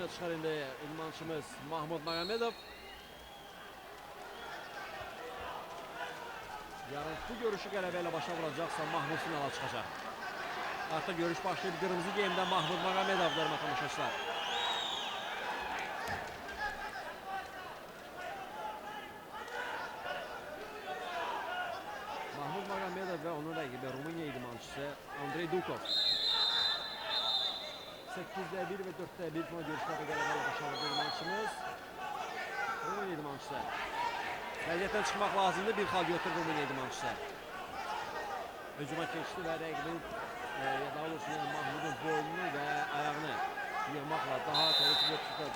görüşə çıxar indi idmançımız Mahmud Mağamedov. Yarın bu görüşü qələbə ilə başa vuracaqsa Mahmud finala çıxacaq. Artıq görüş başlayıb. Qırmızı geyimdə Mahmud Mağamedov dərmə tamaşaçılar. Mahmud Mağamedov və onun rəqibi Rumıniya idmançısı Andrey Dukov. 8'də 1 və 4'də 1 final görüşlərdə qələbə ilə başa vurdu idmançımız. Rumıniya idmançısı. Vəziyyətdən çıxmaq lazımdır. Bir xal götürdü Rumıniya idmançısı. Hücuma keçdi və rəqibin daha doğrusu Mahmudun boynunu və ayağını yığmaqla daha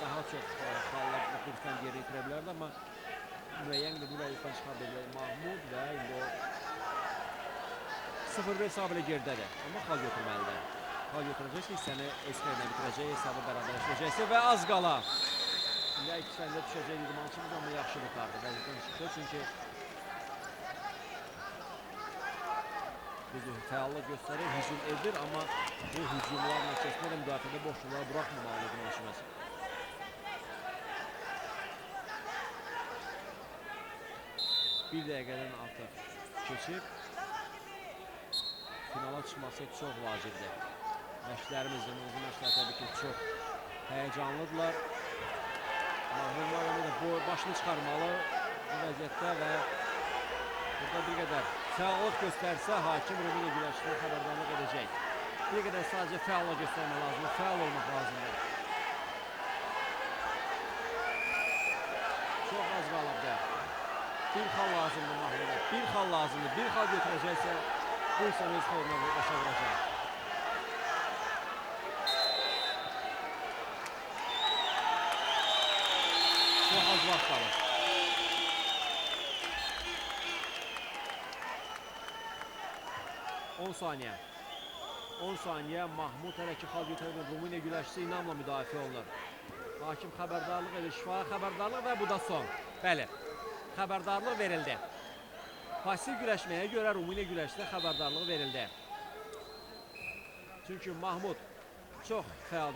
daha çox xallar qırıqdan geri itirə bilərdi, amma müəyyən bir vəziyyətdən çıxa bildi Mahmud və indi o 0-1 hesabı ilə geridədir. Amma xal götürməlidir. Xal götürəcəksə hissəni Esmerlə bitirəcək, hesabı bərabərləşdirəcəksə və az qala. İndi ilk səndə düşəcək idmançımız, amma yaxşı qurtardı. Vəziyyətdən çıxdı, çünki fəallıq göstərir, hücum edir, amma bu hücumlar nəticəsində müdafiədə boşluqlar buraxmamalı idmançımız. Bir dəqiqədən artıq keçib finala çıxması çox vacibdir. Məşqlərimizin, uzun məşqlər təbii ki, çox həyəcanlıdırlar. Mahmud Mağamedov başını çıxarmalı bu vəziyyətdə və burada bir qədər fəallıq göstərsə, hakim Rumıniya güləşdən xəbərdarlıq edəcək. Bir qədər sadəcə fəallıq göstərmək lazımdır, fəal olmaq lazımdır. Çox az qalıbdır. Bir xal lazımdır Mahmuda, bir xal lazımdır. Bir xal götürəcəksə, bu isə öz xeyrinə başa vuracaq. Çox az vaxt qalır. 10 saniyə. 10 saniyə Mahmud hələ ki xal götürmür. Rumıniya güləşçisi inamla müdafiə olunur. Hakim xəbərdarlıq edir, şifahi xəbərdarlıq və bu da son. Bəli, xəbərdarlıq verildi. Pasiv güləşməyə görə Rumıniya güləşçisinə xəbərdarlıq verildi. Çünki Mahmud çox fəal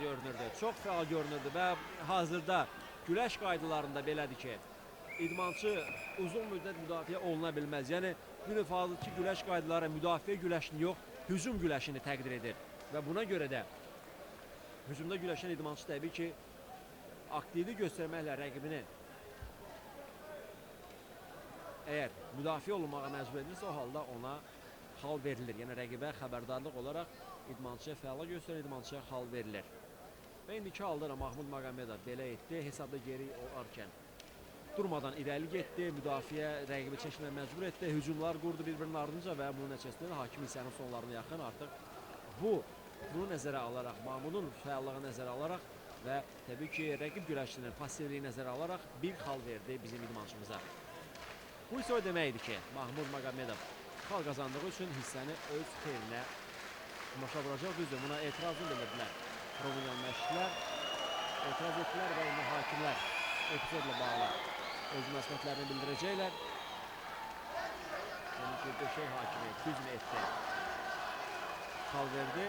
görünürdü və hazırda güləş qaydalarında belədir ki, idmançı uzun müddət müdafiə oluna bilməz. Yəni, bir ifadəki güləş qaydaları müdafiə güləşini yox, hücum güləşini təqdir edir. Və buna görə də hücumda güləşən idmançı təbii ki, aktivlik göstərməklə rəqibini əgər müdafiə olunmağa məcbur edirsə, o halda ona xal verilir. Yəni, rəqibə xəbərdarlıq olaraq idmançıya fəallıq göstərən idmançıya xal verilir. Və indiki halda da Mahmud Mağamedov belə etdi, hesabda geri olarkən durmadan irəli getdi, müdafiə rəqibi çəkməyə məcbur etdi, hücumlar qurdu bir-birinin ardınca və bunun nəticəsində hakim hissənin sonlarına yaxın artıq bunu nəzərə alaraq, Mahmudun fəallığı nəzərə alaraq və təbii ki, rəqib güləşçinin passivliyi nəzərə alaraq bir xal verdi bizim idmançımıza. Bu isə o deməkdir ki, Mahmud Mağamedov xal qazandığı üçün hissəni öz xeyrinə başa vuracaq. Düzdür, buna etirazını bildirdilər. Rumıniyalı məşqçilər etiraz etdilər və indi hakimlər epizodla bağlı öz məsləhətlərini bildirəcəklər. Yəni ki, döşək hakimi hücum etdi. Xal verdi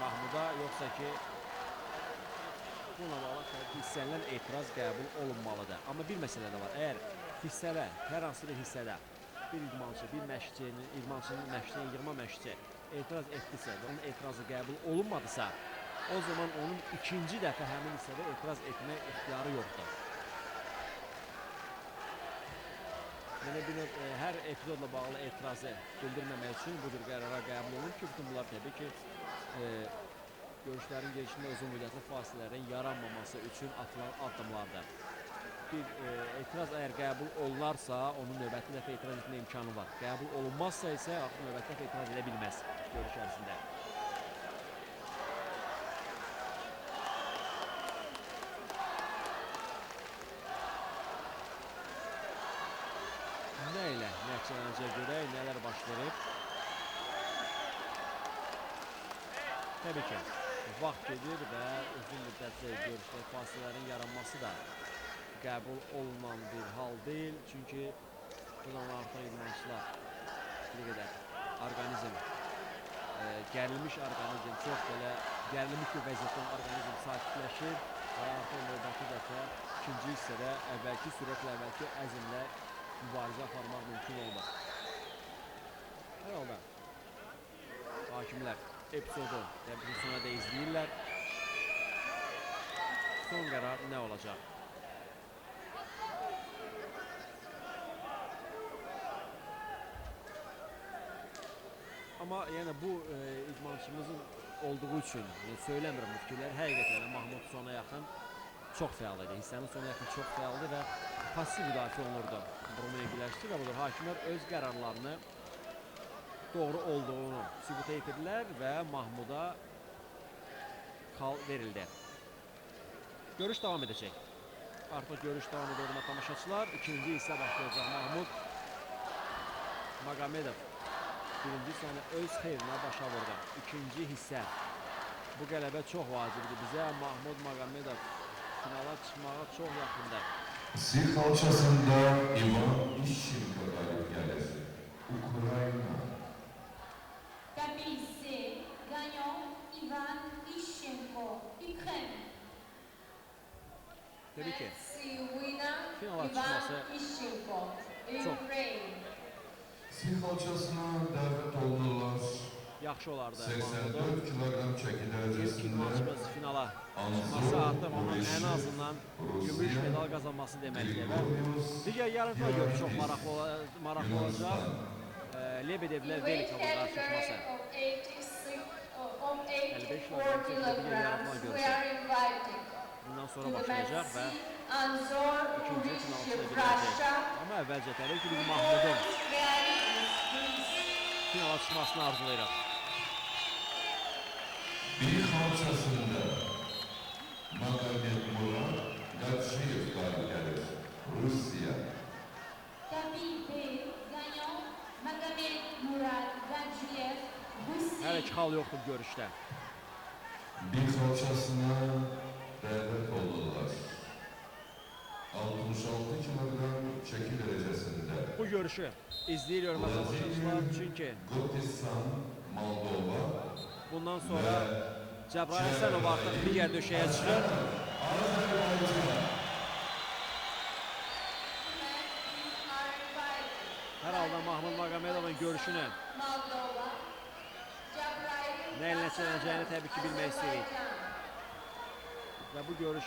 Mahmuda, yoxsa ki buna bağlı hissələn etiraz qəbul olunmalıdır. Amma bir məsələ də var. Əgər hissələ, hər hansı bir hissədə bir idmançı, bir məşqçinin, yığma məşqçi etiraz etdisə və onun etirazı qəbul olunmadısa, o zaman onun ikinci dəfə həmin hissədə etiraz etmək ixtiyarı yoxdur. Yəni, hər epizodla bağlı etirazı bildirməmək üçün bu cür qərara qəbul olunur ki, bütün bunlar təbii ki, görüşlərin gelişində uzun müddətli fasilələrin yaranmaması üçün atılan addımlardır. Bir etiraz əgər qəbul olunarsa, onun növbəti dəfə etiraz etmə imkanı var. Qəbul olunmazsa isə növbəti dəfə etiraz edə bilməz görüş ərzində. Nə ilə nəticələnəcək görək, nələr baş verib? Təbii ki, vaxt gedir və uzun müddətli görüşlər, fasilələrin yaranması da qəbul olunan bir hal deyil. Çünki buradan artıq idmançılar bir qədər orqanizm, gərilmiş orqanizm, çox belə gərilmiş bir vəziyyətdən orqanizm sakitləşir. və artıq növbəti dəfə ikinci hissədə əvvəlki sürətlə, əvvəlki əzmlə mübarizə aparmaq mümkün olmaz. Hər halda hakimlər epizodu təbii sona da izləyirlər. Son qərar nə olacaq? Amma yəni bu idmançımızın olduğu üçün söyləmirəm bu fikirləri. Həqiqətən Mahmud sona yaxın çox fəal idi. Hissənin sona yaxın çox fəal idi və pasiv müdafiə olunurdu. Rumıniya güləşdi və budur hakimlər öz qərarlarını doğru olduğunu sübut etdilər və Mahmuda xal verildi. Görüş davam edəcək. Artıq görüş davam edir tamaşaçılar. İkinci hissə başlayacaq. Mahmud Magomedov birinci hissəni öz xeyrinə başa vurdu. İkinci hissə. Bu qələbə çox vacibdir bizə. Mahmud Magomedov finala çıxmağa çox yaxındır. Sih halçasında İvan İşşenko qalib gəlir. Ukrayna. Capilse, gagnant Ivan Ishchenko, Ukraine. Təbii ki, Winner finala Ivan çıxması Ishchenko, çox Ukraine. Sih halçasına dəvət olunurlar. yaxşı olardı. 84 kilogram çəki İlk dərəcəsində idmançımız finala çıxması artıq onun ən azından gümüş medal qazanması deməkdir və digər yarım final görüşü çox maraqlı olacaq. Lebedevlə Velikovun qarşılaşması. 55 bundan sonra başlayacaq və ikinci finalçıya biləcək. Amma əvvəlcə təbii ki, biz Mahmudun finala çıxmasını arzulayırıq. bir halçasında Magomed Murad Qadshiyev qalib gəlir. Rusiya. Capil B, gagnant Magomed Murad Gadjiev, Russie. Hələ ki xal yoxdur görüşdə. Bir halçasına dəvət olunurlar. 66 kilogram çəki dərəcəsində Bu görüşü izləyirik tamaşaçılar çünki Gotistan, Moldova bundan sonra Cəbrayıl Həsənov artıq digər döşəyə çıxır. Hər halda Mahmud Magomedovun görüşünü Moldova. nə ilə nəticələnəcəyini təbii ki bilmək istəyirik. Və bu görüş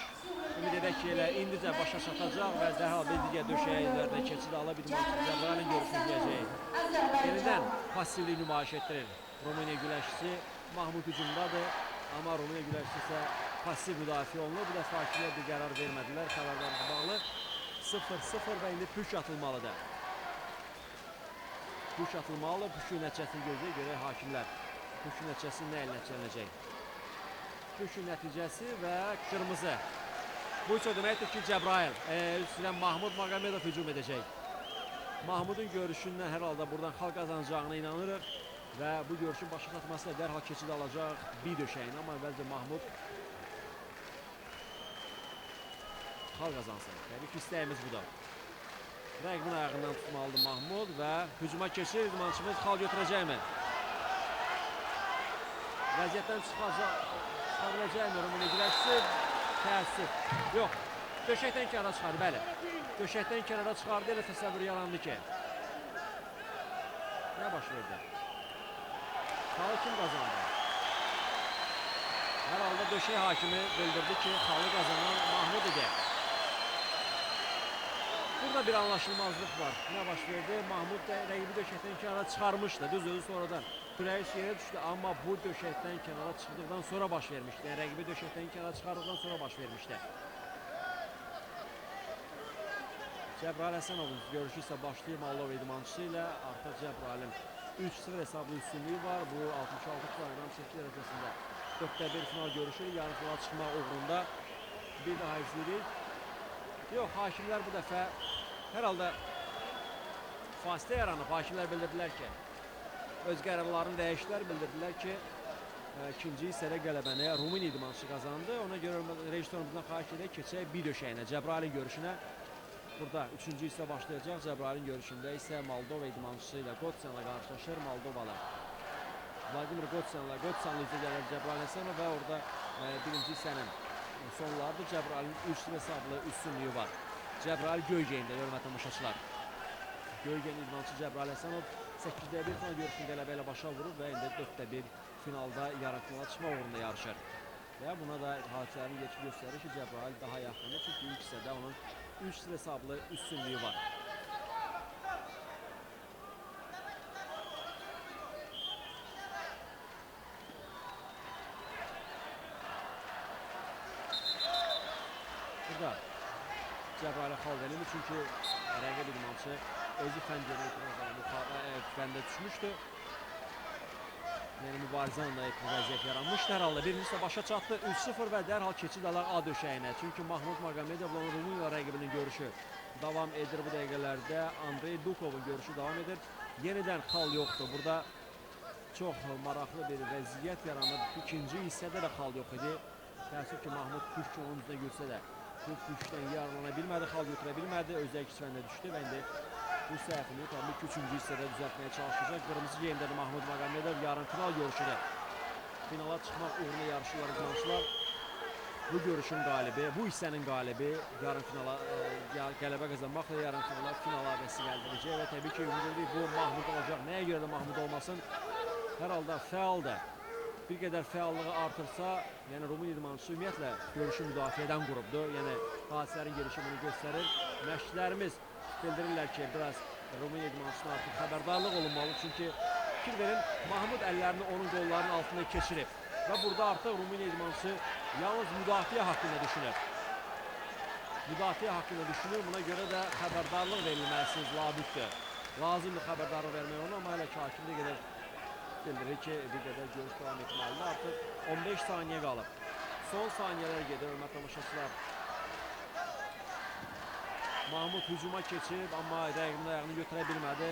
ümid edək ki elə indicə başa çatacaq və dərhal bir digər döşəyə üzərində keçid alıb idmançı Cəbrayılın görüşünü izləyəcəyik. Yenidən passivlik nümayiş etdirir. Rumıniya güləşçisi Mahmud hücumdadır, amma Rumıniya güləşçisi isə pasiv müdafiə olunur. Bu dəfə hakimlər bir qərar vermədilər, xəbərlərlə bağlı 0-0 və indi püş atılmalıdır. Püş atılmalı, püşün nəticəsini gözləyək, görək hakimlər. Püşün nəticəsi nə ilə nəticələnəcək? Püşün nəticəsi və qırmızı. Bu isə deməkdir ki, Cəbrayıl, üstündən Mahmud Magomedov hücum edəcək. Mahmudun görüşündən hər halda buradan xal qazanacağına inanırıq və bu görüşün başa çatması ilə dərhal keçid alacaq bir döşəyin. Amma əvvəlcə Mahmud xal qazansın. Təbii ki, istəyimiz budur. Rəqibin ayağından tutmalıdır Mahmud və hücuma keçir. İdmançımız xal götürəcəkmi? Vəziyyətdən çıxa biləcəkmi? Rumıniya güləşçisi təəssüf. Yox, döşəkdən kənara çıxar, bəli. Döşəkdən kənara çıxardı, elə təsəvvür yarandı ki. Nə baş verdi? Xalı kim qazandı? Hər halda döşək hakimi bildirdi ki, xalı qazanan Mahmud idi. Burada bir anlaşılmazlıq var. Nə baş verdi? Mahmud da rəqibi döşəkdən kənara çıxarmışdı, düz özü sonradan. Küləyiş yerə düşdü, amma bu döşəkdən kənara çıxdıqdan sonra baş vermişdi. Yəni, rəqibi döşəkdən kənara çıxardıqdan sonra baş vermişdi. Cəbrayıl Həsənovun görüşü isə başlayıb Moldova idmançısı ilə. Artıq Cəbrayılın 3-0 hesablı üstünlüyü var. Bu 66 kilogram çəki dərəcəsində 4-1 final görüşü. Yarı finala çıxmaq uğrunda bir daha izləyirik. Yox, hakimlər bu dəfə hər halda fasilə yaranıb. Hakimlər bildirdilər ki, öz qərarlarını dəyişdilər, bildirdilər ki, ikinci hissədə qələbəni Rumıniya idmançısı qazandı. Ona görə rejissorumuzdan xahiş edək, keçək bir döşəyinə, Cəbrayılın görüşünə. Burada üçüncü hissə başlayacaq. Cəbrayılın görüşündə isə Moldova idmançısı ilə Qotsanla qarşılaşır. Moldovalı Vladimir Qotsanlı izləyəcəklər Cəbrayıl Həsənov və orada birinci hissənin Sonlarda Cəbrayılın 3 hesablı üstünlüyü var. Cəbrayıl Göygeyində, hörmətli tamaşaçılar. Göygeyn idmançı Cəbrayıl Həsənov 8-də 1 final görüşünü qələbə ilə başa vurub və indi 4-də 1 finalda yarımfinala çıxma uğrunda yarışır. Və buna da hadisələrin geçib göstərir ki, Cəbrayıl daha yaxındır, çünki ilk hissədə onun 3 hesablı üstünlüyü var. Burada Cəbrayıl'a xal verilir, çünki rəqib idmançı özü fəncərə fəndə düşmüşdü. Yəni mübarizə anında vəziyyət yaranmışdı. Hər halda birincisi başa çatdı. 3-0 və dərhal keçid alır A döşəyinə. Çünki Mahmud Magomedovla Rumıniya rəqibinin görüşü davam edir bu dəqiqələrdə. Andrey Dukovun görüşü davam edir. Yenidən xal yoxdur. Burada çox maraqlı bir vəziyyət yaranır. İkinci hissədə də xal yox idi. Təəssüf ki, Mahmud Püşk onun üzrə görsə də bu Püşkdən yararlana bilmədi, xal götürə bilmədi. Özdə iki fəndə düşdü və indi bu səhvini təbii ki, 3-cü hissədə düzəltməyə çalışacaq. Qırmızı geyimdədir Mahmud Magomedov, yarım final görüşüdür. Finala çıxmaq uğruna yarışırlar idmançılar. Bu görüşün qalibi, bu hissənin qalibi yarım finala qələbə qazanmaqla yarım finala vəsilə əldə edəcək və təbii ki, ümid edirik bu Mahmud olacaq. Nəyə görə də Mahmud olmasın? Hər halda fəaldır. Bir qədər fəallığı artırsa, yəni Rumın idmançısı ümumiyyətlə görüşü müdafiədən qurubdur. Yəni hadisələrin gelişi bunu göstərir. Məşqçilərimiz bildirirlər ki, biraz Rumıniya idmançısına artıq xəbərdarlıq olunmalı. Çünki fikir verin, Mahmud əllərini onun qollarının altında keçirib. Və burada artıq Rumıniya idmançısı yalnız müdafiə haqqında düşünür. Müdafiə haqqında düşünür, buna görə də xəbərdarlıq verilməlisiniz, labüddür. Lazımdır xəbərdarlıq vermək onu, amma hələ ki hakimdə qədər bildirir ki, bir qədər görüş davam etməlidir. Artıq 15 saniyə qalıb. Son saniyələr gedir, hörmətli tamaşaçılar. Mahmud hücuma keçib, amma rəqibinin ayağını götürə bilmədi.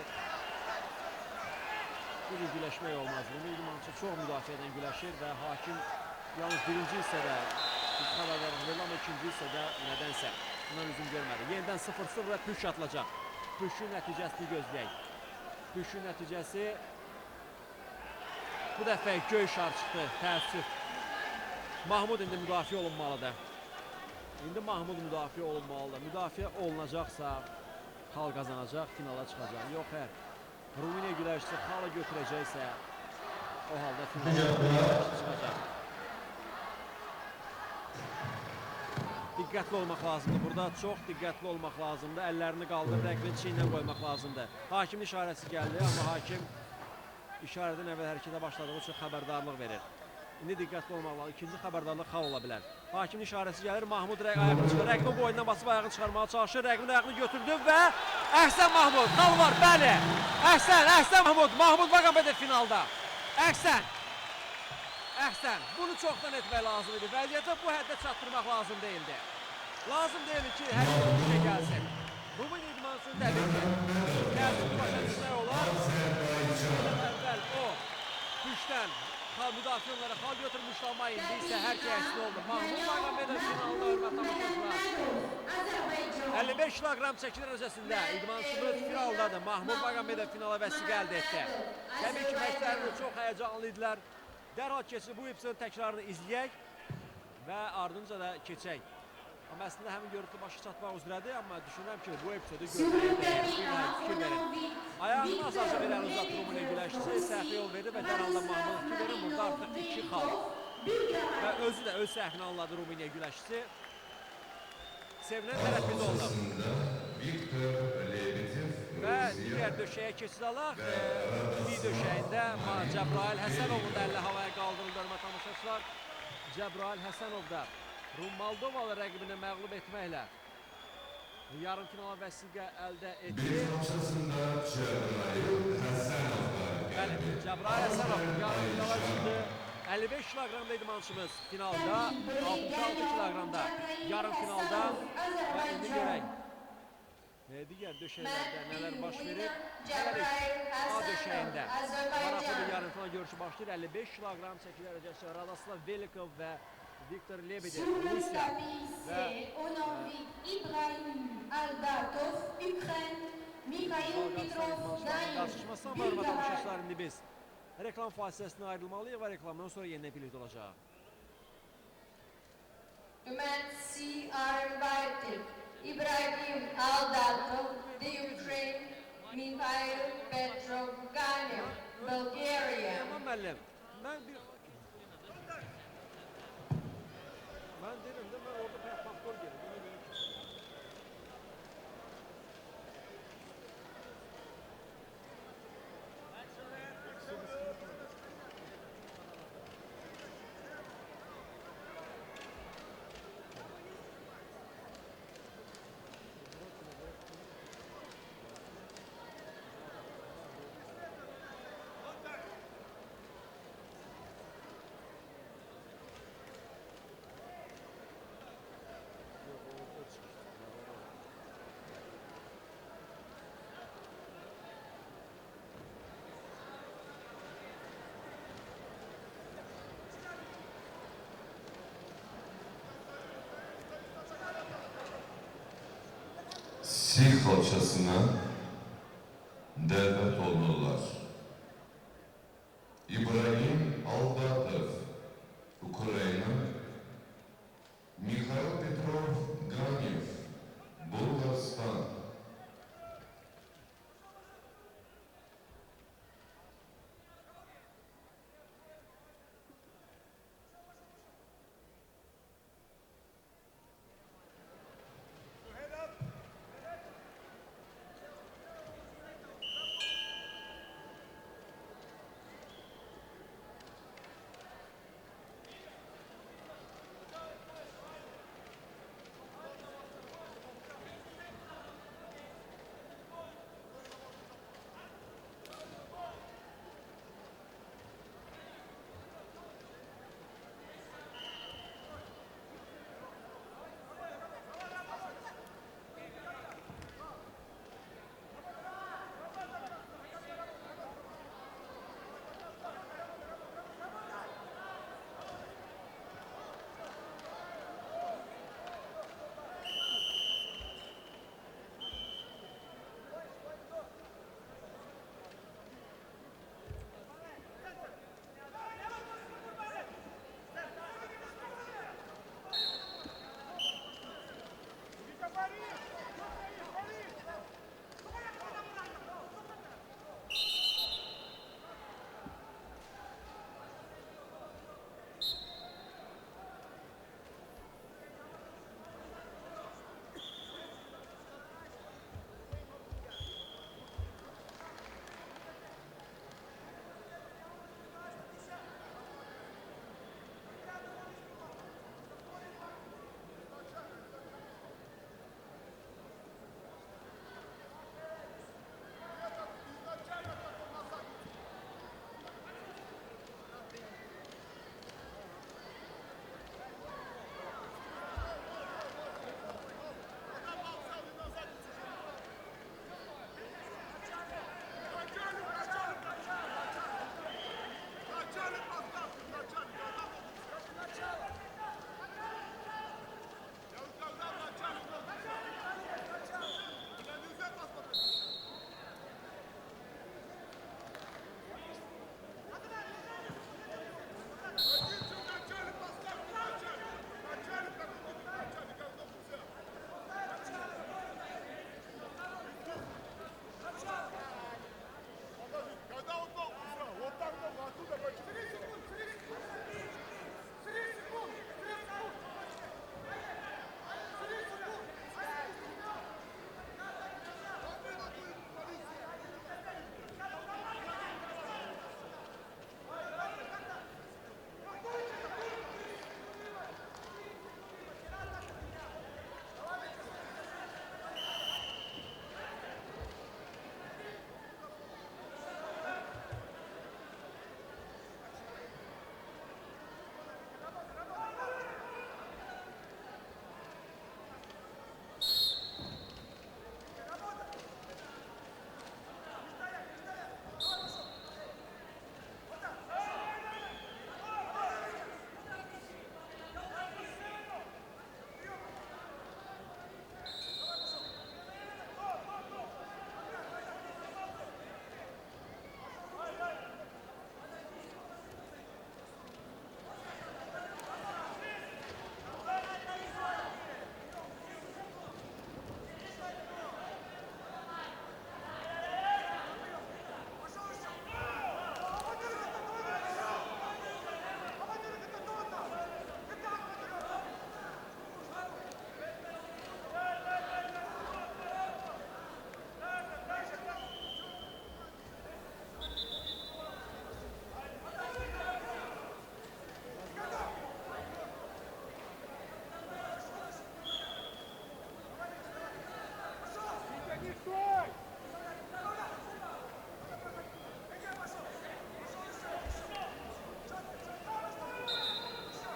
Bu cür güləşmək olmaz. Rumıniya idmançısı çox müdafiədən güləşir və hakim yalnız birinci hissədə xəbərdarlıq verir, amma ikinci hissədə nədənsə bundan üzüm görmədi. Yenidən 0-0 və Püşk atılacaq. Püşkün nəticəsini gözləyək. Püşkün nəticəsi bu dəfə göy şar çıxdı, təəssüf. Mahmud indi müdafiə olunmalıdır. İndi Mahmud müdafiə olunmalıdır. Müdafiə olunacaqsa xal qazanacaq, finala çıxacaq. Yox, Rumıniya güləşçisi xalı götürəcəksə o halda finala çıxacaq. Diqqətli olmaq lazımdır. Burada çox diqqətli olmaq lazımdır. Əllərini qaldırıb rəqibin çiyninə qoymaq lazımdır. Hakimin işarəsi gəldi, amma hakim işarədən əvvəl hərəkətə başladığı üçün xəbərdarlıq verir. İndi diqqətli olmaq lazım. İkinci xəbərdarlıq xal ola bilər. Hakimin işarəsi gəlir, Mahmud ayağını çıxır, rəqibin boynundan basıb ayağını çıxarmağa çalışır, rəqibin ayağını götürdü və əhsən Mahmud, xal var, bəli. Əhsən Mahmud, Mahmud Magomedov finalda. Əhsən. Bunu çoxdan etmək lazım idi. Vəziyyəti bu həddə çatdırmaq lazım deyildi. Lazım deyildi ki, hər şey gəlsin. Rumıniya idmançısını təbii ki, təəssüf başa düşmək olar. Əvvəl o Püşkdən müdafiə onlara xal götürmüşdü, amma indi isə hər şey əksinə oldu. Mahmud Magomedov finalda, hörmətli tamaşaçılar. 55 kiloqram çəki dərəcəsində idmançımız finaldadır. Mahmud Magomedov finala vəsiqə əldə etdi. Təbii ki, məşqçilərimiz çox həyəcanlı idilər. Dərhal keçib bu epizodun təkrarını izləyək və ardınca da keçək. Amma əslində həmin görüntü başa çatmaq üzrədir, amma düşünürəm ki, bu epizodu görməyə dəyər, fikir verin. Ayağını azacaq bir əl uzatdı Rumıniya güləşçisi, səhvə yol verdi və dərhalda Mahmud fikir verin, burada artıq 2 xal. Və özü də öz səhvini anladı Rumıniya güləşçisi. Sevinən tərəf biz oldu. Və digər döşəyə keçid alaq. B döşəyində Cəbrayıl Həsənovun da əllə havaya qaldırıldı, hörmətli tamaşaçılar. Cəbrayıl Həsənov da Moldovalı rəqibini məğlub etməklə yarım finala vəsiqə əldə etdi. Bəli, Cəbrayıl Həsənov yarım finala çıxdı. 55 kiloqramda idmançımız finalda, 66 kiloqramda yarım finalda və indi görək. Digər döşəklərdə nələr baş verir? A döşəyində maraqlı bir yarım final görüşü başlayır. 55 kiloqram çəki dərəcəsi Radoslav Velikov və Viktor Lebedev, Rusiya və qarşılaşması var, hörmətli tamaşaçılar. İndi biz reklam fasiləsinə ayrılmalıyıq və reklamdan sonra yenidən birlikdə olacaq. Women are invited. Ibrahim Aldatov, the Ukraine, Mikhail Petrov Ganev, Bulgaria. Tamam müəllim. Mən bir Mən deyirəm də mən orada faktor gedir. Sih halçasına devlet oldular. İbrahim Aldatov, Ukrayna, Mikhail Petrov Ganev, Bulgaristan.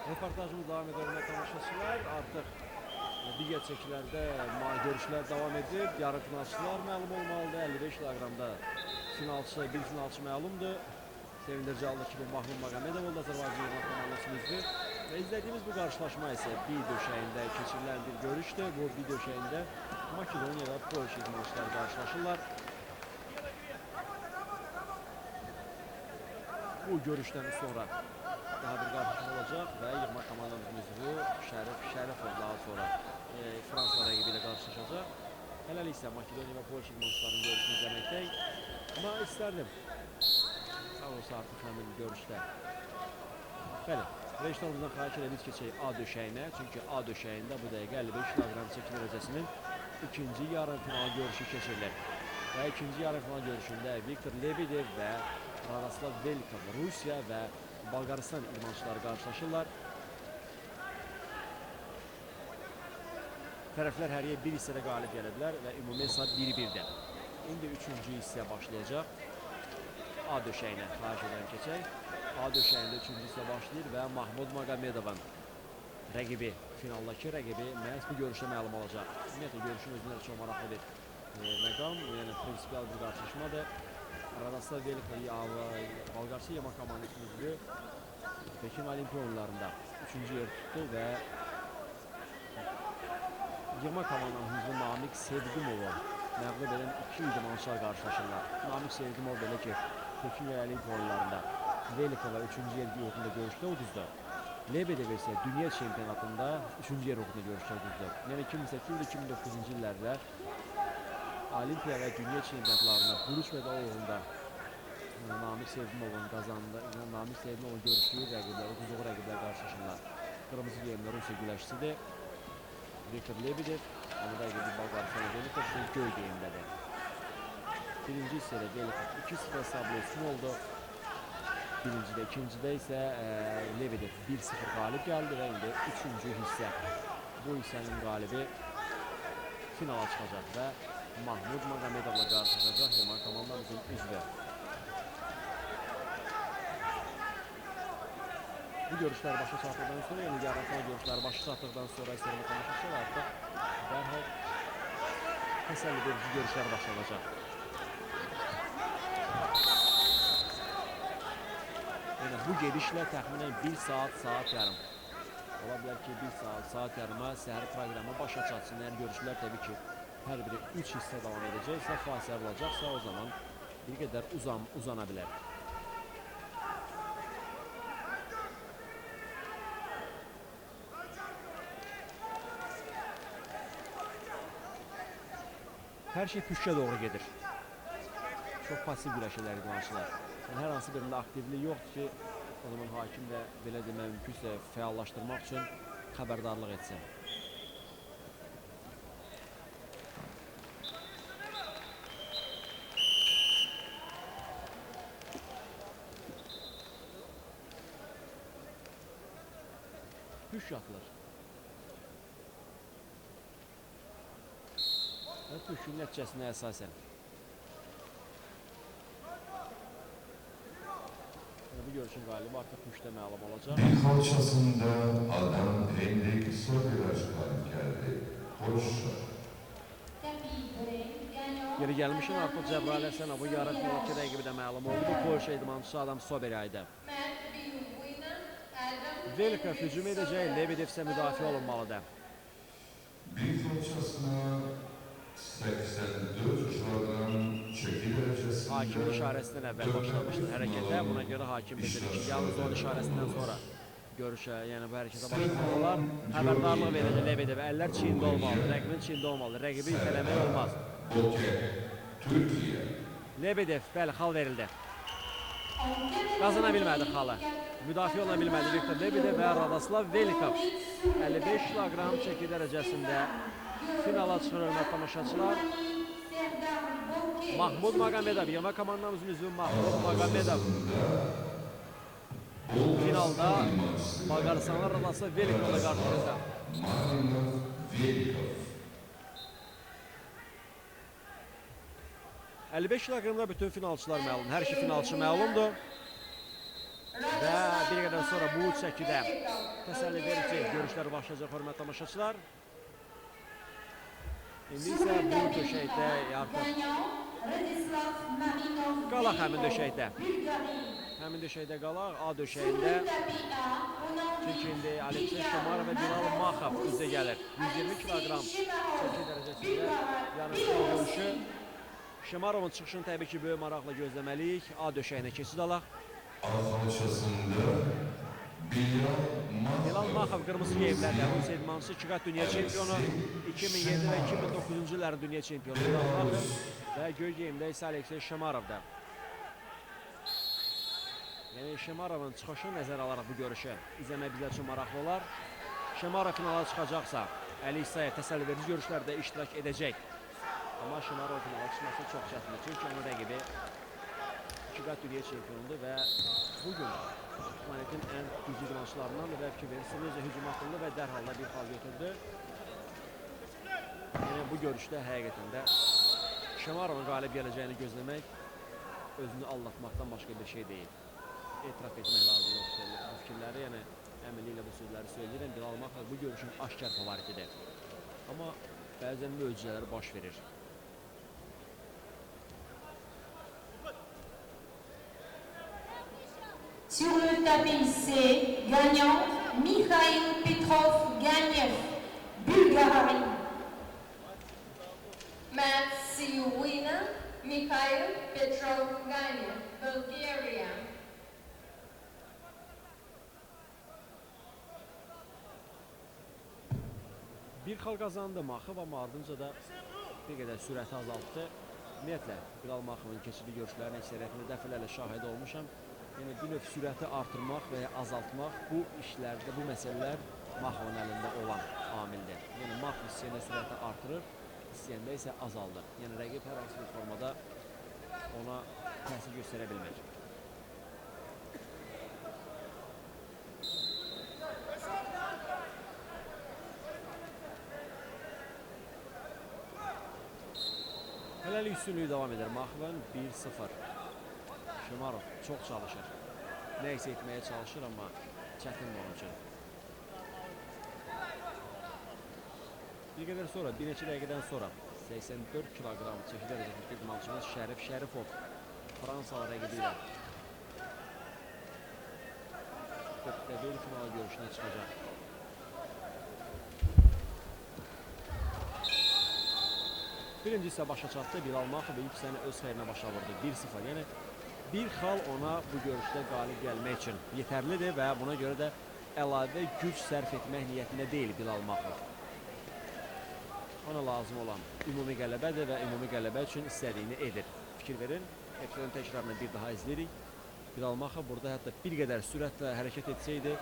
Reportajımız devam ediyor tamaşaçılar. Artıq digər çəkilərdə görüşlər davam edib. Yarı finalçılar məlum olmalıdır. 55 kiloqramda bir finalçı məlumdur. Sevindirici halda ki, bu Mahmud Magomedov oldu, Azərbaycan yığma komandasının üzvü. Və izlədiyimiz bu qarşılaşma isə bir döşəyində keçirilən bir görüşdür. Bu bir döşəyində Makedoniya və Polşa idmançıları qarşılaşırlar. Bu görüşdən sonra daha bir qarşılaşma olacaq və yığma komandasının üzvü Şərif Şərifov daha sonra Fransa rəqibi ilə qarşılaşacaq. Hələlik isə Makedoniya və Polşa idmançılarının görüşünü izləməkdəyik. Amma istərdim. Sağ olsa artıq həmin görüşdə. Bəli, rejissorumuzdan xahiş edəmiz keçək A döşəyinə. Çünki A döşəyində bu dəqiqə 55 kiloqram çəki dərəcəsinin ikinci yarım final görüşü keçirilir. Və ikinci yarım final görüşündə Viktor Lebedev və Radoslav Velikov Rusiya və Bolqarıstan idmançıları qarşılaşırlar. Tərəflər həriyə bir hissədə qalib gəliblər və ümumi hesab 1-1-dir. İndi üçüncü hissə başlayacaq. A döşəyinə xahiş edən keçək. A döşəyində üçüncü hissə başlayır və Mahmud Magomedovun rəqibi, finaldakı rəqibi məhz bu görüşdə məlum olacaq. Ümumiyyətlə, görüşün özündə çox maraqlı bir məqam, yəni prinsipial bir qarşılaşmadır. Radoslav Velikov Bolqarıstan yığma komandasının üzvü Pekin Olimpiya oyunlarında üçüncü yer tutdu və yığma komandanın üzvü Namik Sevgimov'u məğlub edən iki idmançılar qarşılaşırlar. Namik Sevgimov belə ki, Pekin Olimpiya oyunlarında Velikova üçüncü yer uğrunda görüşdə uduzdu. Lebedev isə dünya çempionatında üçüncü yer uğrunda görüşdə uduzdu. Yəni 2008-2009-cu illərdə Olimpiya və dünya çempionatlarında bürüç medal uğrunda Namik Sevgimov'un qazandığı, Namik Sevgimov'un görüşdüyü rəqiblər, uduzduğu rəqiblər qarşılaşırlar. Qırmızı geyimli Rusiya güləşçisidir. Viktor Lebedev, onun rəqibi Bolqarıstan Velikov göy geyimdədir. Birinci hissədə Velikov 2-0 hesabla üstün oldu. Birincidə, ikincidə isə Lebedev 1-0 qalib gəldi və indi üçüncü hissə. Bu hissənin qalibi finala çıxacaq və Mahmud Magomedovla qarşılaşacaq yığma komandamızın üzvü. Bu görüşlər başa çatdıqdan sonra, yəni yarımfinal görüşləri başa çatdıqdan sonra istəyirəm tamaşaçılar artıq dərhal təsəlli verici görüşlər başlanacaq. Yəni bu gedişlə təxminən 1 saat, saat yarım. Ola bilər ki, 1 saat, saat yarıma səhər proqramı başa çatsın. Yəni görüşlər təbii ki, hər biri 3 hissə davam edəcəksə, fasilə olacaqsa o zaman bir qədər uzana bilər. Hər şey püşkə doğru gedir. Çox pasiv güləşirlər idmançılar. Yəni, hər hansı birində aktivlik yoxdur ki, o zaman hakim də belə demək mümkünsə fəallaşdırmaq üçün xəbərdarlıq etsin. Püşk atılır. Və püşkün nəticəsinə əsasən. Bu görüşün qalibi artıq püşkdə məlum olacaq. Bir kalçasında adam 52 sorular qalib gəldi. Polşa. Yeri gəlmişin artıq Cəbrayıl Həsənov bu yarı finaldakı rəqibi də məlum oldu. Bu Polşa idmançısı Adam Soberyaydı. Velikov hücum edəcək, Lebedev isə müdafiə olunmalıdır. Bir kalçasına 84 kilogram çeki derecesinde Hakimin işarəsindən əvvəl başlamışdır hərəkətə. Buna görə hakim bildirir ki, yalnız onun işarəsindən sonra görüşə, yəni bu hərəkətə başlamaq olar. Xəbərdarlıq verilir Lebedev. Əllər çiyində olmalıdır, rəqibin çiyində olmalıdır. Rəqibi itələmək olmaz. Türkiye. Lebedev, bəli, xal verildi. Qazana bilmədi xalı. Müdafiə oluna bilmədi Viktor Lebedev və Radoslav Velikov 55 kiloqram çəki dərəcəsində finala çıxır hörmətli tamaşaçılar. Mahmud Magomedov, yığma komandamızın üzvü Mahmud Magomedov finalda Bolqarıstanlar Radoslav Velikovla qarşılaşacaq. 55 kiloqramda bütün finalçılar məlum. Hər iki finalçı məlumdur. Və bir qədər qədər sonra bu çəkidə təsəlli verici görüşlər başlayacaq, hörmətli tamaşaçılar. İndi isə bu döşəkdə artıq qalaq həmin döşəkdə. Həmin döşəkdə qalaq, A döşəyində. Çünki indi Aleksey Şamarov və Bilal Maxov üzə gəlir. 120 kiloqram çəki dərəcəsində yarışma görüşü. Şamarovun çıxışını təbii ki, böyük maraqla gözləməliyik. A döşəyinə keçid alaq. A kalçasında Bilal Maxov qırmızı geyimlərdə Rusiya idmançısı, 2 qat dünya çempionu, 2007 və 2009-cu illərin dünya çempionu Bilal Maxov və göy geyimdə isə Aleksey Şamarovda. Yəni Şamarovun çıxışını nəzərə alaraq bu görüşü izləmək bizlər üçün maraqlı olar. Şamarov finala çıxacaqsa, Əli İsayev təsəlli verici görüşlərdə iştirak edəcək. Amma Şamarov finala çıxması çox çətindir. Çünki onun rəqibi 2 qat dünya çempionudur və bugün planetin ən güclü idmançılarındandır və fikir verirsə necə hücum haqqında və dərhal bir xal götürdü. Yəni bu görüşdə həqiqətən də Şamarovun qalib gələcəyini gözləmək özünü aldatmaqdan başqa bir şey deyil. Etiraf etmək lazımdır bu fikirləri, yəni əminliklə bu sözləri söyləyirəm. Bilal Maxov bu görüşün aşkar favoritidir. Amma bəzən möcüzələr baş verir. Sur le tapis, c'est gagnant Mikhail Petrov Ganev, Bulgarie. Match C winner, Mikhail Petrov Ganev, Bulgaria. Bir xal qazandı Maxov, amma ardınca da bir qədər sürəti azaltdı. Ümumiyyətlə, Bilal Maxovun keçirdiyi görüşlərin əksəriyyətində dəfələrlə şahid olmuşam. Yəni bir növ sürəti artırmaq və ya azaltmaq bu işlərdə, bu məsələlər Maxovun əlində olan amildir. Yəni Maxov istəyəndə sürəti artırır, istəyəndə isə azaldır. Yəni rəqib hər hansı bir formada ona təsir göstərə bilmir. Hələlik üstünlüyü davam edir. Maxovun 1-0. Şamarov çox çalışır. Nə isə etməyə çalışır, amma çətindir onun üçün. Bir qədər sonra, bir neçə dəqiqədən sonra 84 kiloqram çəki dərəcəsində idmançımız Şərif Şərifov Fransalı rəqibi ilə 4-1 final görüşünə çıxacaq. Birinci isə başa çatdı. Bilal Maxov ilk səni öz xeyrinə başa vurdu. 1-0. Yəni bir xal ona bu görüşdə qalib gəlmək üçün yetərlidir və buna görə də əlavə güc sərf etmək niyyətində deyil Bilal Maxov. Ona lazım olan ümumi qələbədir və ümumi qələbə üçün istədiyini edir. Fikir verin, episodun təkrarını bir daha izləyirik. Bilal Maxov burada hətta bir qədər sürətlə hərəkət etsəydi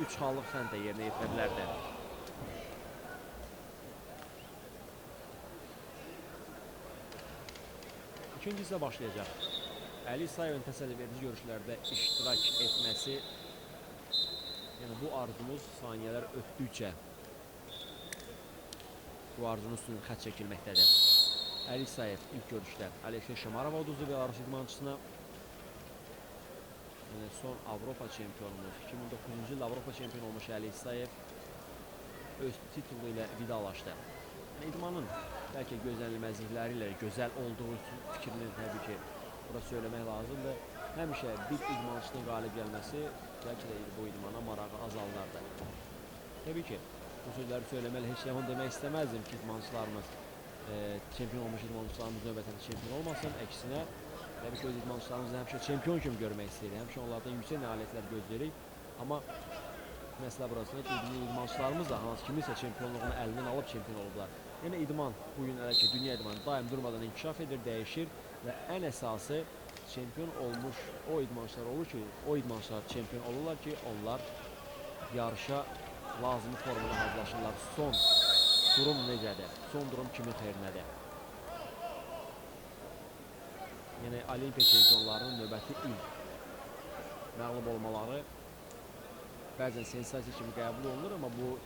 3 xallıq fənd də yerinə yetirə bilərdi. İkinci isə başlayacaq. Əli İsayevin təsəlli verici görüşlərdə iştirak etməsi, yəni bu arzumuz saniyələr ötdükcə bu arzunun üstünün xət çəkilməkdədir. Əli İsayev ilk görüşdə Aleksey Şamarov uduzdu Belarus idmançısına. Yəni son Avropa çempionumuz, 2009-cu il Avropa çempionu olmuş Əli İsayev öz titulu ilə vidalaşdı. Yəni idmanın bəlkə gözlənilməzlikləri ilə gözəl olduğu fikrini təbii ki burada söyləmək lazımdır. Həmişə bir idmançının qalib gəlməsi bəlkə də bu idmana marağı azaldardı. Təbii ki, bu sözləri söyləməli heç yaman demək istəməzdim ki, idmançılarımız, çempion olmuş idmançılarımız növbətində çempion olmasın. Əksinə, təbii ki, öz idmançılarımızı həmişə çempion kimi görmək istəyirik. Həmişə onlardan yüksək nailiyyətlər gözləyirik. Amma məsələ burasında ki, idmançılarımız da hansı kiminsə çempionluğunu əlindən alıb çempion olublar. Yəni idman, bugün elə ki, dünya idmanı daim durmadan inkişaf edir, dəyişir və ən əsası çempion olmuş o idmançılar olur ki, o idmançılar çempion olurlar ki, onlar yarışa lazımi formada hazırlaşırlar. Son durum necədir? Son durum kimin xeyrinədir? Yəni Olimpiya çempionlarının növbəti ilk məğlub olmaları bəzən sensasiya kimi qəbul olunur, amma bu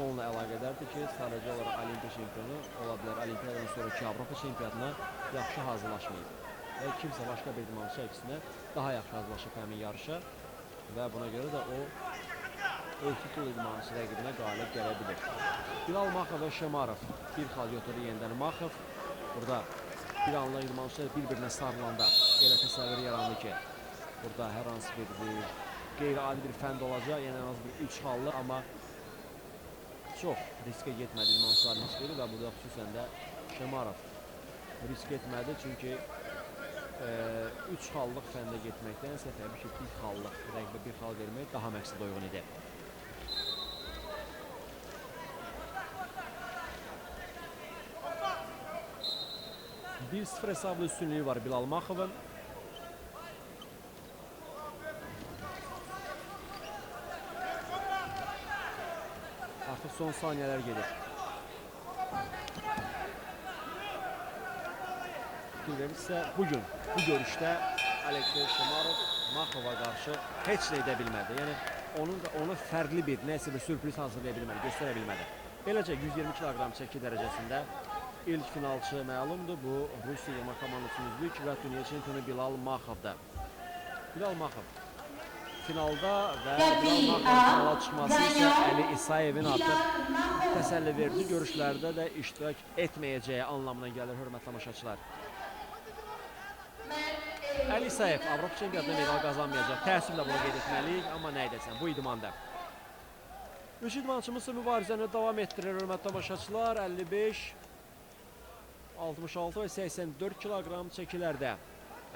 onunla əlaqədardır ki, sadəcə olaraq Olimpiya çempionu ola bilər. Olimpiyadan sonraki Avropa çempionatına yaxşı hazırlaşmayıb. Və kimsə başqa bir idmançı əksinə daha yaxşı hazırlaşıb həmin yarışa və buna görə də o öz titul idmançısı rəqibinə qalib gələ bilir. Bilal Maxov və Şəmarov bir xal götürdü yenidən Maxov. Burada bir anlıq idmançılar bir-birinə sarılanda elə təsəvvür yarandı ki, burada hər hansı bir qeyri-adi bir fənd olacaq, yəni en az bir 3 xallı, amma çox riskə getmədi idmançıların heç biri və burada xüsusən də Şəmarov risk etmədi, çünki 3 xallıq fəndə getməkdənsə təbii ki, bir xallıq rəqibə bir xal vermək daha məqsəd uyğun idi. Bir 0 hesablı üstünlüyü var Bilal Maxovun. Artıq son saniyələr gedir. Fikir verirsə, bugün bu görüşdə Aleksey Şəmarov Maxova qarşı heç nə edə bilmədi. Yəni, onu fərqli bir, nəsə bir sürpriz hazırlaya bilmədi, göstərə bilmədi. Beləcə, 120 kiloqram çəki dərəcəsində ilk finalçı məlumdur. Bu, Rusiya yığma komandasının üzvü və dünya çempionu Bilal Maxov'da. Bilal Maxov finalda və Bilal Maxov'un finala çıxması isə Əli İsayevin artıq təsəlli verici görüşlərdə də iştirak etməyəcəyi anlamına gəlir, hörmətli tamaşaçılar. Əli İsayev Avropa çempionatında medal qazanmayacaq. Təəssüflə bunu qeyd etməliyik, amma nə edəsən, bu idmanda. Üç idmançımız mübarizəni davam etdirir, hörmətli tamaşaçılar. 55, 66 və 84 kiloqram çəkilərdə.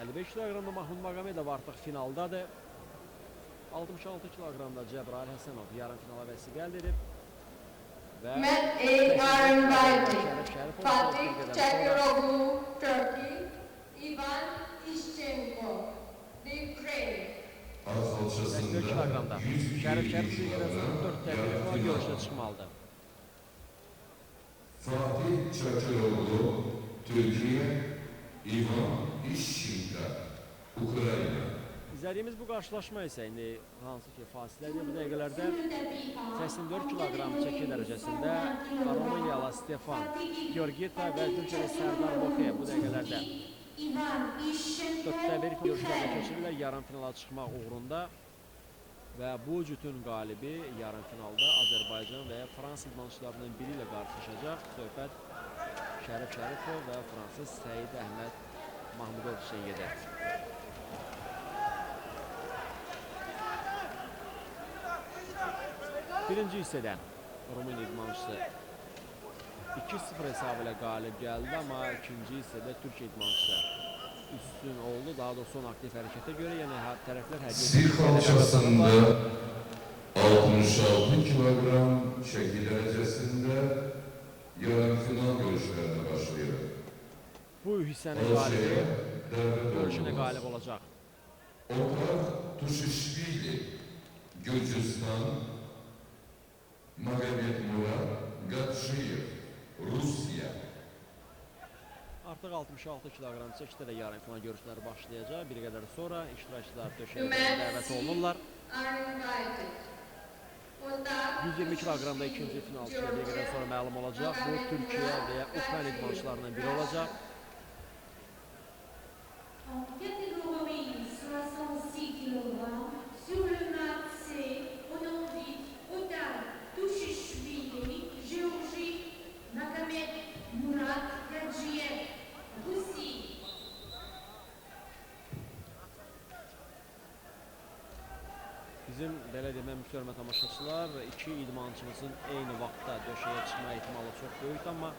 55 kiloqramda Mahmud Magomedov artıq finaldadır. 66 kiloqramda Cəbrayıl Həsənov yarım finala vəsiqə əldə edib. Men are invited. Fatih Çakıroglu, Turkey. Ivan İşçenko, Ukraine. Az 84 kiloqramda. Şərif Şərifovun 4 dəqiqə görüşdə çıxmalıdır. Fatih Çakıroğlu, Türkiye, İvan İşçenko, Ukrayna. İzlədiyimiz bu qarşılaşma isə indi hansı ki fasilədir bu dəqiqələrdə 84 kiloqram çəki dərəcəsində Romaniyalı Stefan Georgita və Türkiyəli Sərdar Boxeya bu dəqiqələrdə 4-də 1 görüşlərlə keçirirlər yarım finala çıxmaq uğrunda və bu cütün qalibi yarım finalda Azərbaycan və Fransız idmançılarının biri ilə qarşılaşacaq. Söhbət Şərif Şərifov və Fransız Səid Əhməd Mahmudov üçün gedir. Birinci hissədən Rumıniya idmançısı 2-0 hesabı ilə qalib gəldi, amma ikinci hissədə Türkiyə idmançısı üstün oldu. Daha da son aktiv hərəkətə görə, yəni tərəflər hər Sir kalçasında 66 kilogram çəki dərəcəsində yarım final görüşlərine başlayır. Bu hissənin qalibi görüşünə qalib olacaq. Okar Tuşişvili, Gürcistan, Magomed Murat Gatshiyev, Rusiya. Artıq 66 kiloqram çəkidə də yarım final görüşləri başlayacaq. Bir qədər sonra iştirakçılar döşəyə dəvət olunurlar. 120 kiloqramda ikinci finalçıya bir qədər sonra məlum olacaq. Bu, Türkiyə və ya Ukrayna idmançılarından biri olacaq. En catégorie 66 kg, sur le mat c'est Onovit, Otar, Tushishvili, Géorgie, Magomed Murat Gadjiev, Russie. Bizim belə deməm hörmətli tamaşaçılar, iki idmançımızın eyni vaxtda döşəyə çıxma ehtimalı çox böyük, amma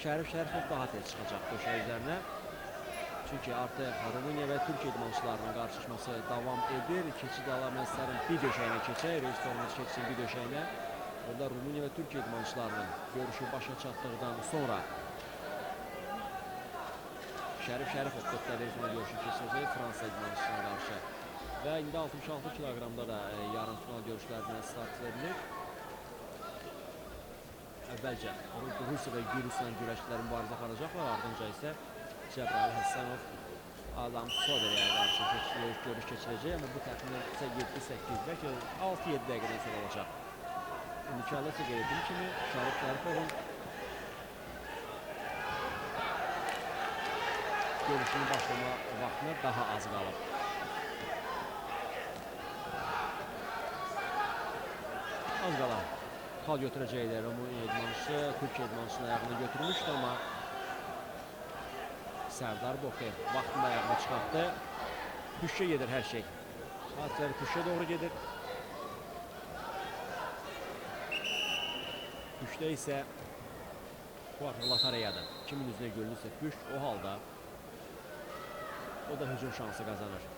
Şərif Şərifov daha tez çıxacaq döşə üzərinə. Çünki artıq Rumıniya və Türkiyə idmançılarının qarşılaşması davam edir. Keçid əlamətlərin bir döşəyinə keçək, rejissorumuz keçsin bir döşəyinə. Burada Rumıniya və Türkiyə idmançılarının görüşü başa çatdıqdan sonra Şərif Şərifov 4-də 1 final görüşü keçəcək Fransa idmançısına qarşı. Və indi 66 kiloqramda da yarım final görüşlərinə start verilir. Əvvəlcə Rusiya və Gürcistan güləşçiləri mübarizə aparacaqlar, ardınca isə Cəbrayıl Həsənov Adam Soderiyaya qarşı görüş keçirəcək, amma bu təxminən 7-8, bəlkə 6-7 dəqiqədən sonra olacaq. İndiki halda qeyd etdiyim kimi Şərif Şərifovun görüşünün başlama vaxtına daha az qalıb. Az qala xal götürəcəklər. Rumıniya idmançısı Türkiyə idmançısının ayağını götürmüşdü, amma Sərdar Boku vaxtında ayağını çıxartdı. Püşə gedir hər şey. Hadisələr püşə doğru gedir. Püşdə isə bu artıq lotareyadır. Kimin üzünə görünürsə püş, o halda o da hücum şansı qazanır.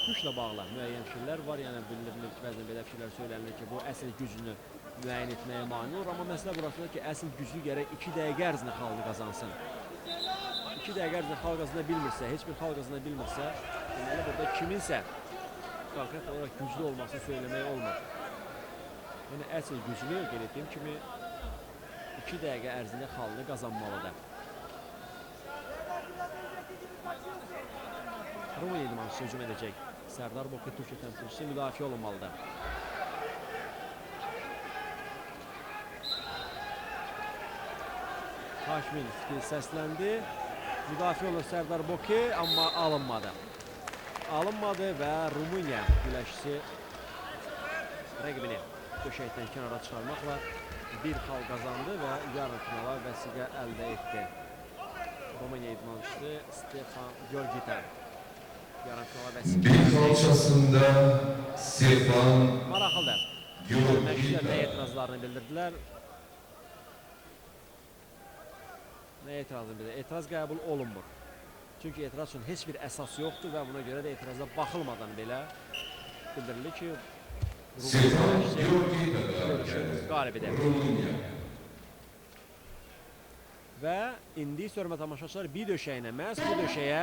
Püşlə bağlı müəyyən fikirlər var. Yəni bildirilir ki, bəzən belə fikirlər söylənilir ki, bu əsl gücünü müəyyən etməyə mane olur. Amma məsələ burasıdır ki, əsl güclü gərək 2 dəqiqə ərzində xalını qazansın. 2 dəqiqə ərzində xal qazana bilmirsə, heç bir xal qazana bilmirsə, deməli burada kiminsə konkret olaraq güclü olmasını söyləmək olmur. Yəni əsl güclü, qeyd etdiyim kimi 2 dəqiqə ərzində xalını qazanmalıdır. Rumıniya idmançısı hücum edəcək. Sərdar Boku Türkiyə təmsilçisi müdafiə olunmalıdır. Haşmin səsləndi. Müdafiə olur Sərdar Boku, amma alınmadı. Alınmadı və Rumıniya güləşçisi rəqibini döşəkdən kənara çıxarmaqla bir xal qazandı və yarım finala vəsiqə əldə etdi. Rumıniya idmançısı Stefan Georgita yarım finala vəsiqə Bir kalçasında Stefan maraqlıdır. Georgita. Nə etirazlarını bildirdilər. Nə etirazını bildirdilər? Etiraz qəbul olunmur. Çünki etiraz üçün heç bir əsas yoxdur və buna görə də etiraza baxılmadan belə bildirilir ki, Stefan Georgita görüşün qalibidir. Rumıniya. Və indi hörmətli tamaşaçılar bir döşəyinə, məhz bu döşəyə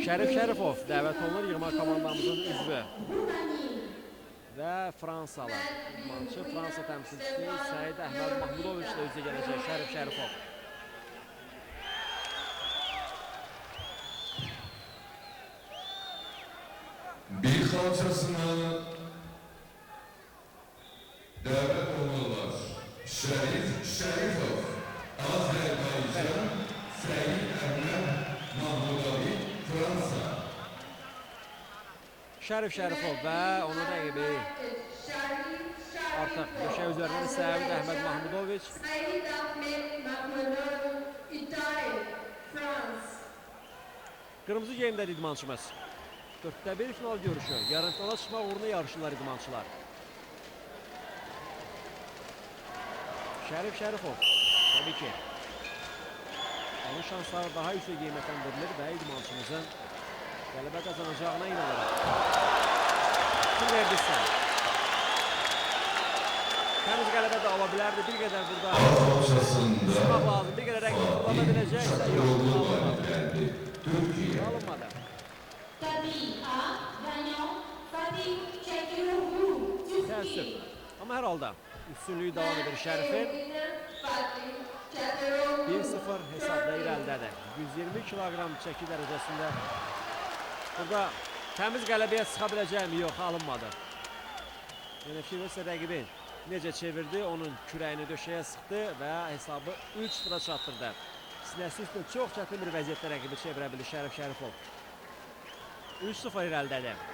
Şərif Şərifov dəvət olunur, yığma komandamızın üzvü və Fransalı idmançı, Fransa təmsilçisi Səid Əhməd Mahmudoviç ilə üzə gələcək Şərif Şərifov. Bir kalçasına davet olunurlar. Şerif Şerifov, Azerbaycan, Seyit Əhməd Mahmudoviç, Fransa. Şərif Şərifov və onun rəqibi artıq döşək üzərindən Səid Əhməd Mahmudoviç. Said Ahmed Mahmudovic, Italy, France. Qırmızı geyimdədir idmançımız. 4-də 1 final görüşü. Yarımfinala çıxmaq uğruna yarışırlar idmançılar. Şərif Şərifov, təbii ki, onun şansları daha yüksək qiymətləndirilir və idmançımızın qələbə qazanacağına inanırıq. Kim verdirsə, təmiz qələbə də ala bilərdi, bir qədər burada Kalçasında çıxmaq lazım, bir qədər rəqib kullanma biləcəksə, yox, alınmadı. Türkiye. Alınmadı. Tabii A, gagnant Fatih Çakıroğlu, Türkiye. Təəssüf. Amma hər halda üstünlüyü davam edir Şərifin. 1-0 hesabda irəlidədir. 120 kiloqram çəki dərəcəsində. Burada təmiz qələbəyə sıxa biləcəkmi? Yox, alınmadı. Yəni Firvəsə rəqibin necə çevirdi, onun kürəyini döşəyə sıxdı və hesabı 3-0-a çatdırdı. Sinəsi üstü çox çətin bir vəziyyətdə rəqibi çevirə bilir Şərif Şərifov. 3-0 irəlidədir.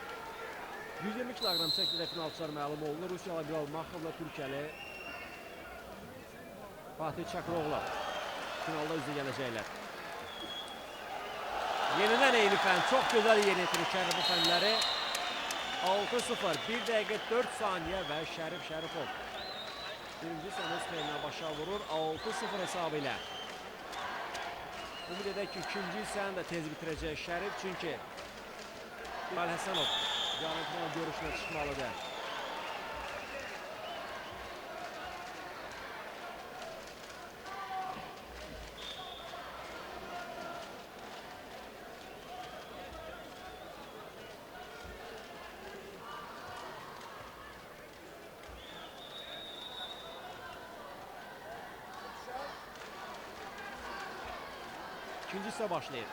120 kiloqram çəkidə finalçılar məlum olunur. Rusiyalı Bilal Maxovla Türkiyəli Fatih Çakıroğlu finalda üzə gələcəklər. Yenidən eyni fən, çox gözəl yeni etirir bu fənləri. 6-0, 1 dəqiqə 4 saniyə və Şərif Şərifov birinci sən öz xeyrinə başa vurur 6-0 hesabı ilə. Ümid edək ki, ikinci hissəni də tez bitirəcək Şərif, çünki İsmail Həsənov yarımfinal görüşünə çıxmalıdır. İkinci hissə başlayır.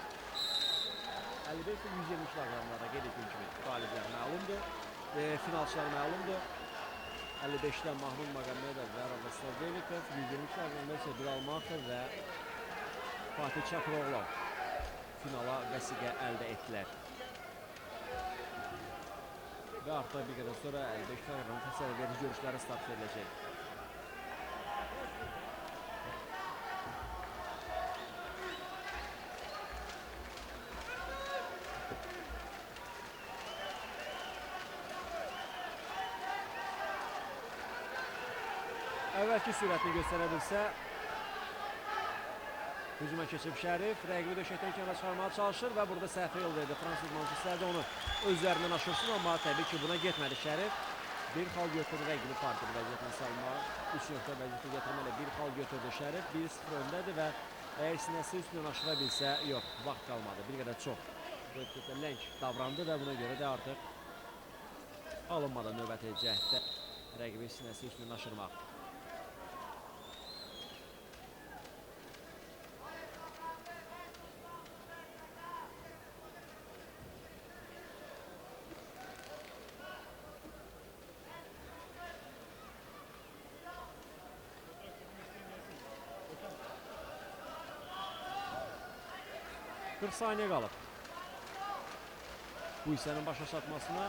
55-120 kiloqramlarda qeyd etdiyim kimi qaliblər məlumdur. Finalçılar məlumdur. 55-də Mahmud Magomedov və Radosław Devikov, 120 kiloqramda isə Bilal Maxov və Fatih Çakıroğlu finala vəsiqə əldə etdilər. ve artık bir qədər sonra 55 kg təsəvvür verici görüşləri start veriləcək. Əvvəlki sürətini göstərə bilsə, hücuma keçib Şərif, rəqibi döşəkdən kənara çıxarmağa çalışır və burada səhvə yol verdi. Fransız idmançı istədi onu öz üzərindən aşırsın, amma təbii ki buna getmədi Şərif. Bir xal götürdü rəqibi farklı vəziyyətinə salmağa, 3 nöqtə vəziyyətə gətirmələ bir xal götürdü Şərif, 1-0 öndədir və əgər sinəsi üstündən aşıra bilsə, yox, vaxt qalmadı, bir qədər çox. Lənk davrandı və buna görə də artıq alınmadı növbəti cəhddə rəqibi sinəsi üstündən aşırmaq. Saniye qalıb. Bu hissənin başa çatmasına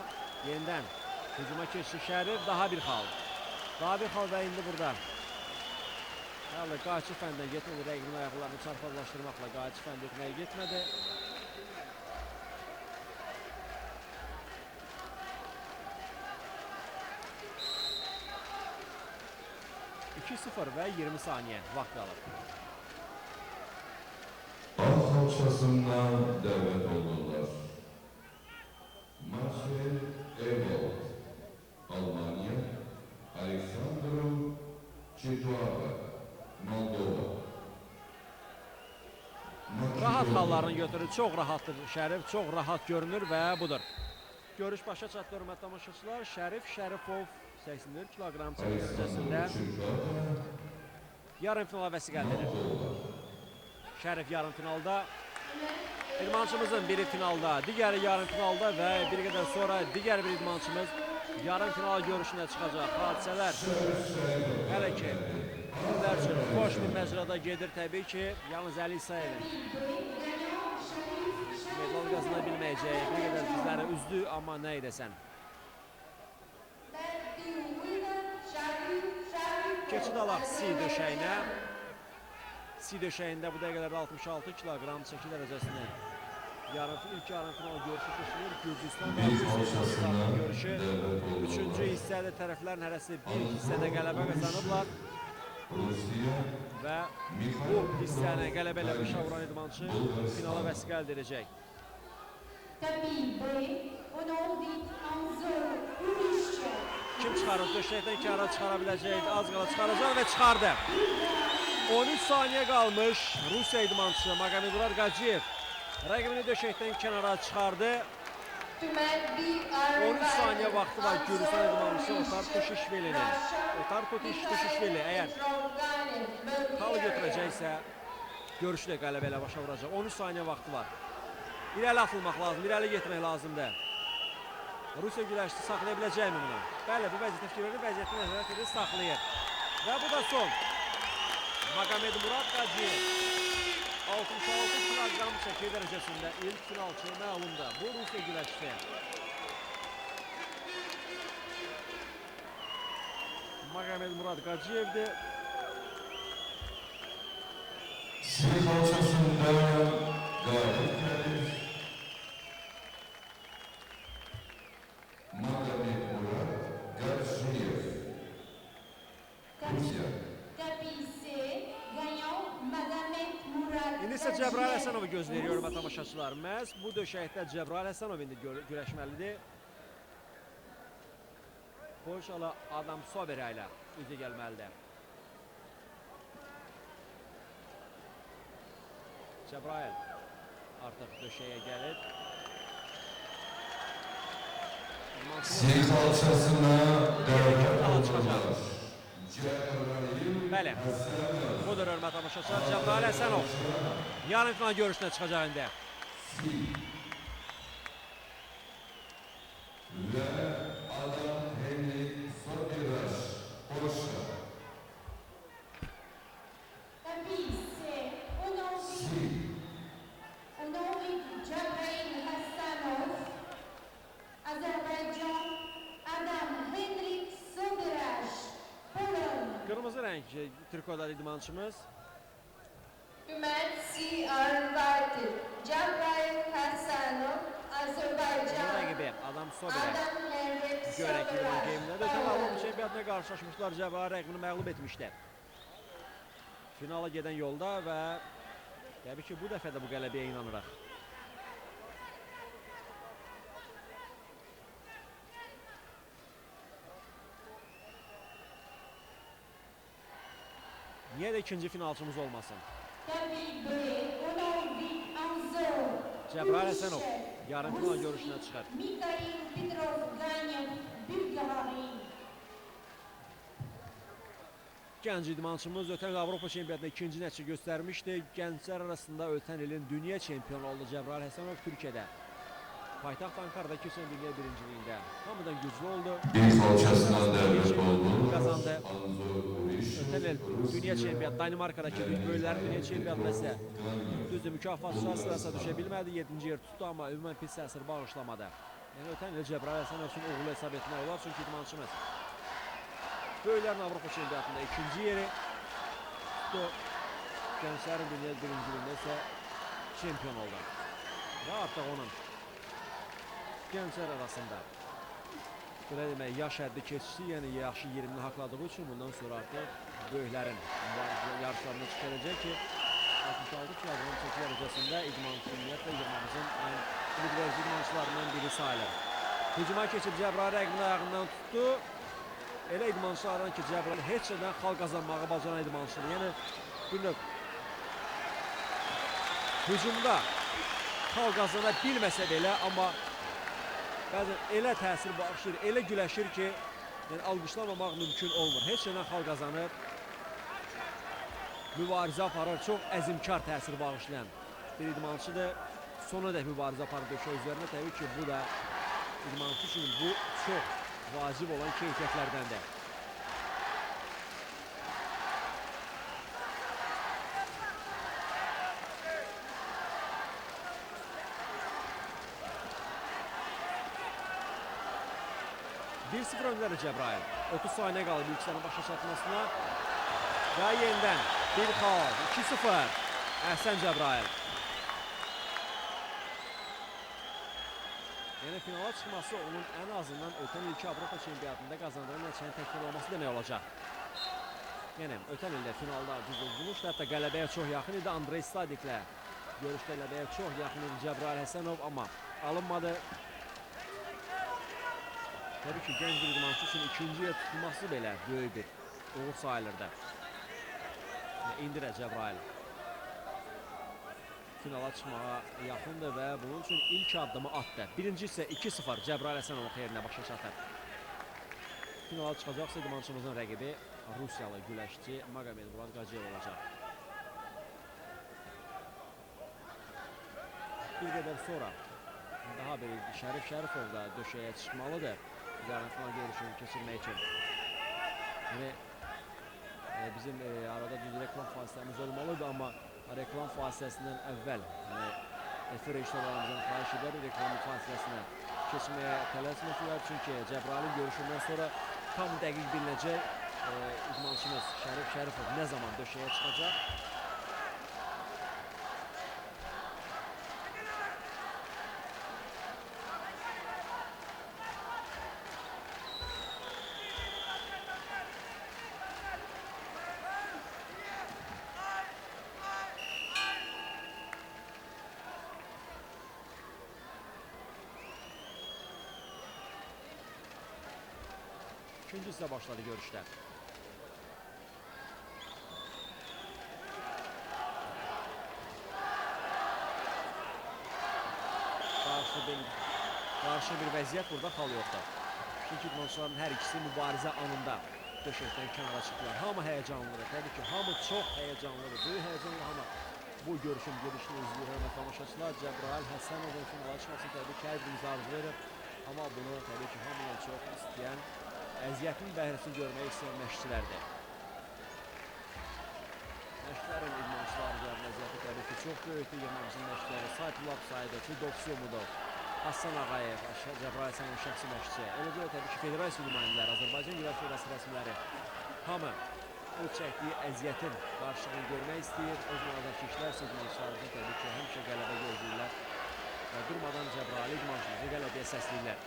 yenidən hücuma keçdi Şərif, daha bir xal. Daha bir xal və indi burada. Hələ qayçı fəndən getmədi, rəqibin ayaqlarını çarpazlaşdırmaqla qayçı fəndə etməyə getmədi. (2-0) və 20 saniyə vaxt qalıb. Halçasından dəvət olurlar. Marcel Evold, Almanya, Aleksandru Çetuava, Moldova. Rahat hallarını götürür, çox rahatdır Şərif, çox rahat görünür və budur. Görüş başa çatdı, hörmətli tamaşaçılar. Şərif Şərifov 84 kiloqram çəki dərəcəsində yarım finala vəsiqə əldə edir. Şərif yarım finalda, idmançımızın biri finalda, digəri yarım finalda və bir qədər sonra digər bir idmançımız yarım final görüşünə çıxacaq. Hadisələr hələ ki bizlər üçün xoş bir məcrada gedir təbii ki. Yalnız Əli İsayevin medal qazana bilməyəcək, bir qədər bizləri üzdü, amma nə edəsən. Keçid alaq C döşəyinə. C döşəyində bu dəqiqələrdə 66 kiloqram çəki dərəcəsində ilk yarım final görüşü keçilir. Gürcüstan və Rusiya görüşü. Üçüncü hissədə tərəflərin hərəsi bir hissədə qələbə qazanıblar. Və bu hissəni qələbə eləmiş vuran idmançı finala vəsiqə əldə edəcək. Kim çıxarır? Döşəkdən kənara çıxara biləcək, az qala çıxaracaq və çıxardı. 13 saniyə qalmış Rusiya idmançısı Magomedmurad Qaciyev rəqibini döşəkdən kənara çıxardı. 13 saniyə vaxtı var Gürcüstan idmançısı Otar Tutuşvili əgər xalı götürəcəksə görüşlə qələbə ilə başa vuracaq. 13 saniyə vaxtı var. İrəli atılmaq lazım, irəli getmək lazımdır. Rusiya güləşçisi saxlaya biləcəkmi bunu? Bəli, bu vəziyyətə fikir verir, vəziyyətini nəzarət edir, saxlayır. Və bu da son. Magomedmurad Qaciyev 66 kiloqram çəki dərəcəsində ilk finalçı məlumdur. Bu Rusiya güləşçisi. Magomedmurad Qaciyevdir. Siz halçasında galip gelir. Magomedmurad Qaciyev, Rusiya. İndi isə Cəbrayıl Həsənovu göz veriyor tamaşaçılar. Məhz bu döşəkdə Cəbrayıl Həsənov indi güləşməlidir. Polşalı Adam Sobera ilə üzə gəlməlidir. Cəbrayıl artıq döşəyə gəlir. Siz halçasına dəvət olurlar. Bəli, budur hörmət tamaşaçılar. Cəbrayıl Həsənov yarım final görüşünə çıxacaq indi. Və Adam Henrik Sobiraş, Polşa. Cəbrayıl Həsənov, Azərbaycan, Qırmızı rəng trikoda idmançımız. To match are invited Jabrail Hassanov, Azerbaijan. Rəqibi Adam Sobirək. Adam Mehmet Görək idman geyimində də ötən Avropa Soberay. çempionatına qarşılaşmışlar. Cəbrayıl rəqibini məğlub etmişdi. Finala gedən yolda və təbii ki, bu dəfə də bu qələbəyə inanırıq. Niyə də ikinci finalçımız olmasın? David Bray, Onovik Anzor. Cəbrayıl Həsənov yarım final görüşünə çıxır. Mikhail Petrov Ganyev, Bulgari. Gənc idmançımız ötən il Avropa çempionatında ikinci nəticə göstərmişdi. Gənclər arasında ötən ilin dünya çempionu oldu Cəbrayıl Həsənov Türkiyədə. Paytaxt Ankara'da keçən dünya birinciliyində hamıdan güclü oldu. Bir kalçasına devlet oldu. Kazandı. Anzo Uriş. Ötən il dünya çempionat Danimarkadakı böyüklərin dünya çempionatında isə düzdür mükafatçılar sırasına düşə bilmədi. 7-ci yer tutdu, amma ümumən pis təsir bağışlamadı. Yəni ötən il Cəbrayıl Həsənov üçün uğurlu hesab etmək olar, çünki idmançımız böyüklərin Avropa çempionatında ikinci yeri tutdu. Gənclərin dünya birinciliyində isə çempion oldu. Və artıq onun gənclər arasında belə demək, yaş həddi keçişi, yəni yaxşı 20-ni haqladığı üçün bundan sonra artıq böyüklərin yarışlarına çıxaracaq ki, 66 kilogram çəki dərəcəsində idmançı ümumiyyətlə yığmamızın ən ümidverici idmançılarından biri sayılır. Hücuma keçib Cəbrayıl rəqibinin ayağından tutdu. Elə idmançılardan ki, Cəbrayıl heç nədən xal qazanmağı bacaran idmançıdır. Yəni, bir növ hücumda xal qazana bilməsə belə, amma bəzən elə təsir bağışlayır, elə güləşir ki, yəni alqışlamamaq mümkün olmur. Heç nədən xal qazanır, mübarizə aparır, çox əzimkar təsir bağışlayan bir idmançıdır. Sonra da mübarizə aparır döşə üzərinə. Təbii ki, bu da idmançı üçün bu çox vacib olan keyfiyyətlərdəndir. Bir 0 öndədir Cəbrayıl. 30 saniyə qalıb ilklərin başa çatmasına. Və yenidən bir xal, 2-0. Əhsən Cəbrayıl. Yəni finala çıxması onun ən azından ötən ilki Avropa çempionatında qazandığı nəticənin təkrar olması demək olacaq. Yəni ötən ildə finalda düzülmüşdü, hətta qələbəyə çox yaxın idi. Andrey Stadiklə görüş qələbəyə çox yaxın idi Cəbrayıl Həsənov, amma alınmadı. Təbii ki, gənc bir idmançı üçün ikinci yer tutulması belə böyük bir uğur sayılırdı. İndi də Cəbrayıl finala çıxmağa yaxındır və bunun üçün ilk addımı atdı. Birinci isə 2-0 Cəbrayıl Həsənovun xeyrinə başa çatır. Finala çıxacaqsa idmançımızın rəqibi Rusiyalı güləşçi Magomed Murad Qaciyev olacaq. Bir qədər sonra daha bir Şərif Şərifov da döşəyə çıxmalıdır. Yarın final görüşünü keçirmək üçün. Yəni, bizim arada düz reklam fasiləmiz olmalıdır, amma reklam fasiləsindən əvvəl efir işlərimizdən xahiş edərik reklam fasiləsinə keçməyə tələsməsinlər. Çünki Cəbrayılın görüşündən sonra tam dəqiq bilinəcək idmançımız Şərif Şərifov nə zaman döşəyə çıxacaq. İkinci isə başladı görüşdə. Qarşı bir vəziyyət, burada xal yoxdur. Çünki idmançıların hər ikisi mübarizə anında döşəkdən kənara çıxdılar. Hamı həyəcanlıdır, təbii ki, hamı çox həyəcanlıdır. Böyük həyəcanlı hamı bu görüşün gedişini izləyir. Hörmətli tamaşaçılar, Cəbrayıl Həsənovun finala çıxmasını təbii ki, hər birimiz arzulayırıq. Amma bunu təbii ki, hamıdan çox istəyən, əziyyətin bəhrəsini görmək istəyən məşqçilərdir. Məşqçilərin idmançıları üzərində əziyyəti təbii ki, çox böyükdür. Yığmamızın məşqçiləri Saytullah Saidov, Fidov Sumudov, Hasan Ağayev, Cəbrayıl Həsənovun şəxsi məşqçi. Eləcə də təbii ki, federasiya nümayəndələri, Azərbaycan Güləş Federasiyası rəsmiləri hamı öz çəkdiyi əziyyətin qarşılığını görmək istəyir. Öz mühafizəçilər idmançılarımızı təbii ki, həmişə qələbə gözləyirlər. Və durmadan Cəbrayıl idmançımızı qələbəyə səsləyirlər.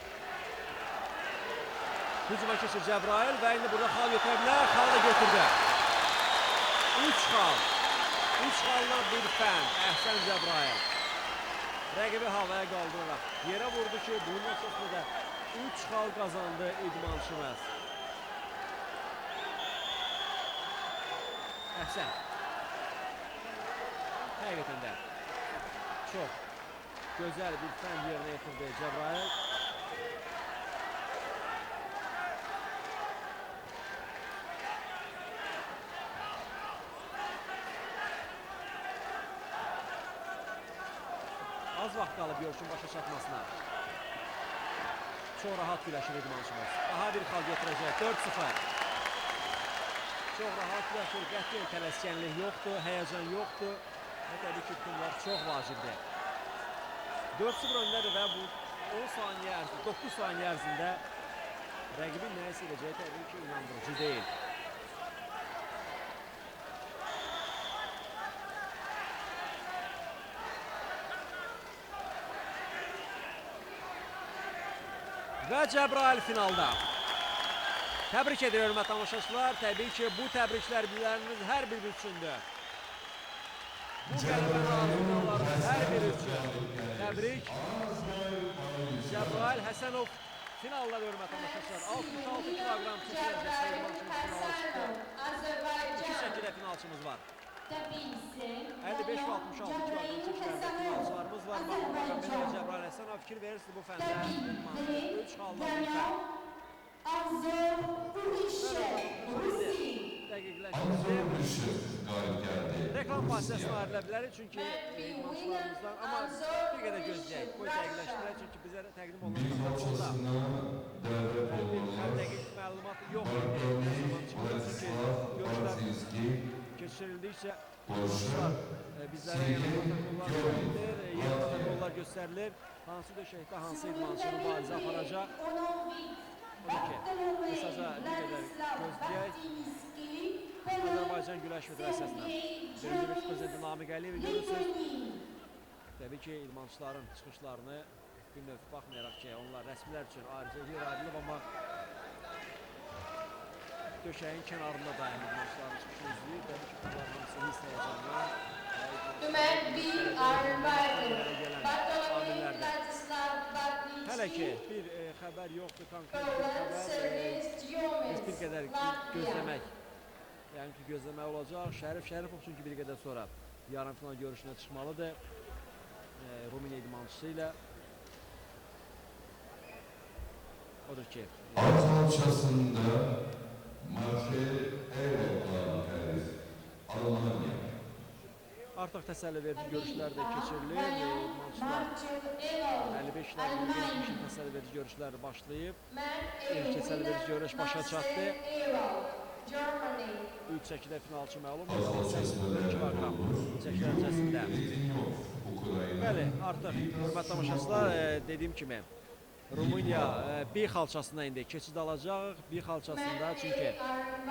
Hücuma keçir Cəbrayıl və indi burada xal götürə bilər. Xalı da götürdü. 3 xal. 3 xalla bir fən. Əhsən Cəbrayıl. Rəqibi havaya qaldıraraq yerə vurdu ki, bunun əsasında da 3 xal qazandı idmançımız. Əhsən. Həqiqətən də çox gözəl bir fən yerinə yetirdi Cəbrayıl. Az vaxt qalıb görüşün başa çatmasına. Çox rahat güləşir idmançımız. Daha bir xal götürəcək. 4-0. Çox rahat güləşir. Qətiyyən tələskənlik yoxdur, həyəcan yoxdur. Və təbii ki, bunlar çox vacibdir. 4-0 öndədir və bu 10 saniyə ərzində, 9 saniyə ərzində rəqibin nəyisə edəcəyi təbii ki, inandırıcı deyil. Və Cəbrayıl finalda. Təbrik edir hörmətli tamaşaçılar. Təbii ki, bu təbriklər bizləriniz hər biri üçündür. Bu qələbənin arzularımız hər biri üçün. Təbrik. Cəbrayıl Həsənov finalda hörmətli tamaşaçılar. 66 kiloqram çəkiləcək idmançımız finala çıxdı. 2 şəkildə finalçımız var. 55 və 66 kiloqram çəkiləcək finalçılarımız var. Mahmud Məqəmbəli və Cəbrayıl Həsənov fikir verirsiniz bu fəndə. 3 xalla bir fən. Dəqiqlər reklam vasitəsini ayrıla bilərik çünki idmançılarımızdan, amma bir qədər gözləyək, qoy dəqiqləşdirək çünki bizə təqdim olunan protokolda dəqiq məlumat yoxdur. Çünki görüşlər keçirildikcə idmançılar bizlərə yeni protokollar verilir, yeni protokollar göstərilir. Hansı döşəkdə hansı idmançı mübarizə aparacaq. Odur ki, qısaca bir qədər gözləyək. Azərbaycan Güləş Federasiyasına birinci bir prezidenti Namiq Əliyevi görürsünüz. Təbii ki, idmançıların çıxışlarını bir növ baxmayaraq ki, onlar rəsmilər üçün ayrıca yer ayrılıb, amma döşəyin kənarında daim idmançıların çıxışını izləyib. Təbii ki, bunların hamısı hiss həyəcanlar. Hələ ki, bir xəbər yoxdur, konkret bir xəbər. Biz bir qədər gözləmək. Yəni ki, gözləmək olacaq. Şərif Şərifov çünki bir qədər sonra yarımfinal görüşünə çıxmalıdır. Rumıniya idmançısı ilə. Odur ki. Alt alçasında Marcel Eroğlan Almanya. Artıq təsəlli verici görüşlər də keçirilir. İdmançılar 55 ilə geçmişin təsəlli verici görüşləri başlayıb. İlk təsəlli verici görüş başa çatdı. 3 çəkidə finalçı məlum. 84 kiloqram çəki dərəcəsində. Bəli, artıq hörmətli tamaşaçılar, dediyim kimi Rumıniya B xalçasına indi keçid alacaq. B xalçasında çünki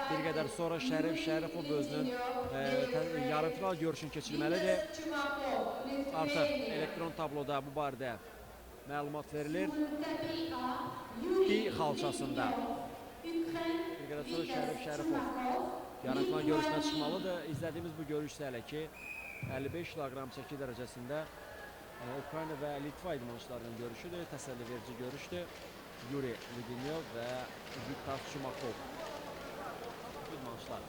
bir qədər sonra Şərif Şərifov özünün yarımfinal görüşünü keçirməlidir. Artıq elektron tabloda bu barədə məlumat verilir. B xalçasında bir qədər sonra Şərif Şərifov yarımfinal görüşünə çıxmalıdır. İzlədiyimiz bu görüş isə hələ ki 55 kiloqram çəki dərəcəsində Ukrayna və Litva idmançılarının görüşüdür. Təsəlli verici görüşdür. Yuri Ludinyov və Viktor Çumakov idmançılar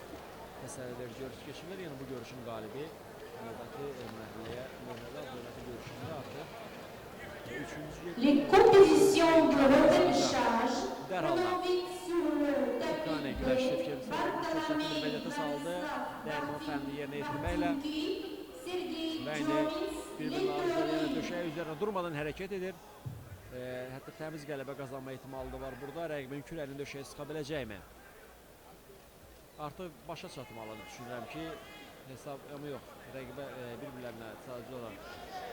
təsəlli verici görüş keçirilir. Yəni bu görüşün qalibi növbəti dövləti görüşündə artıq 3-cü Les compétitions de repêchage prononcées sur le Ukrayna tapis güləş bleu şirkəti vəziyyətə saldı. Dərman fənli yerinə yetirməklə və indi bir-birinin arzularına döşəyə üzərində durmadan hərəkət edir. Hətta təmiz qələbə qazanma ehtimalı da var burada. Rəqibin kürəyinin döşəyə sıxa biləcəkmi? Artıq başa çatmalıdır düşünürəm ki, hesabımı yox. Rəqibə bir-birlərinə sadəcə olaraq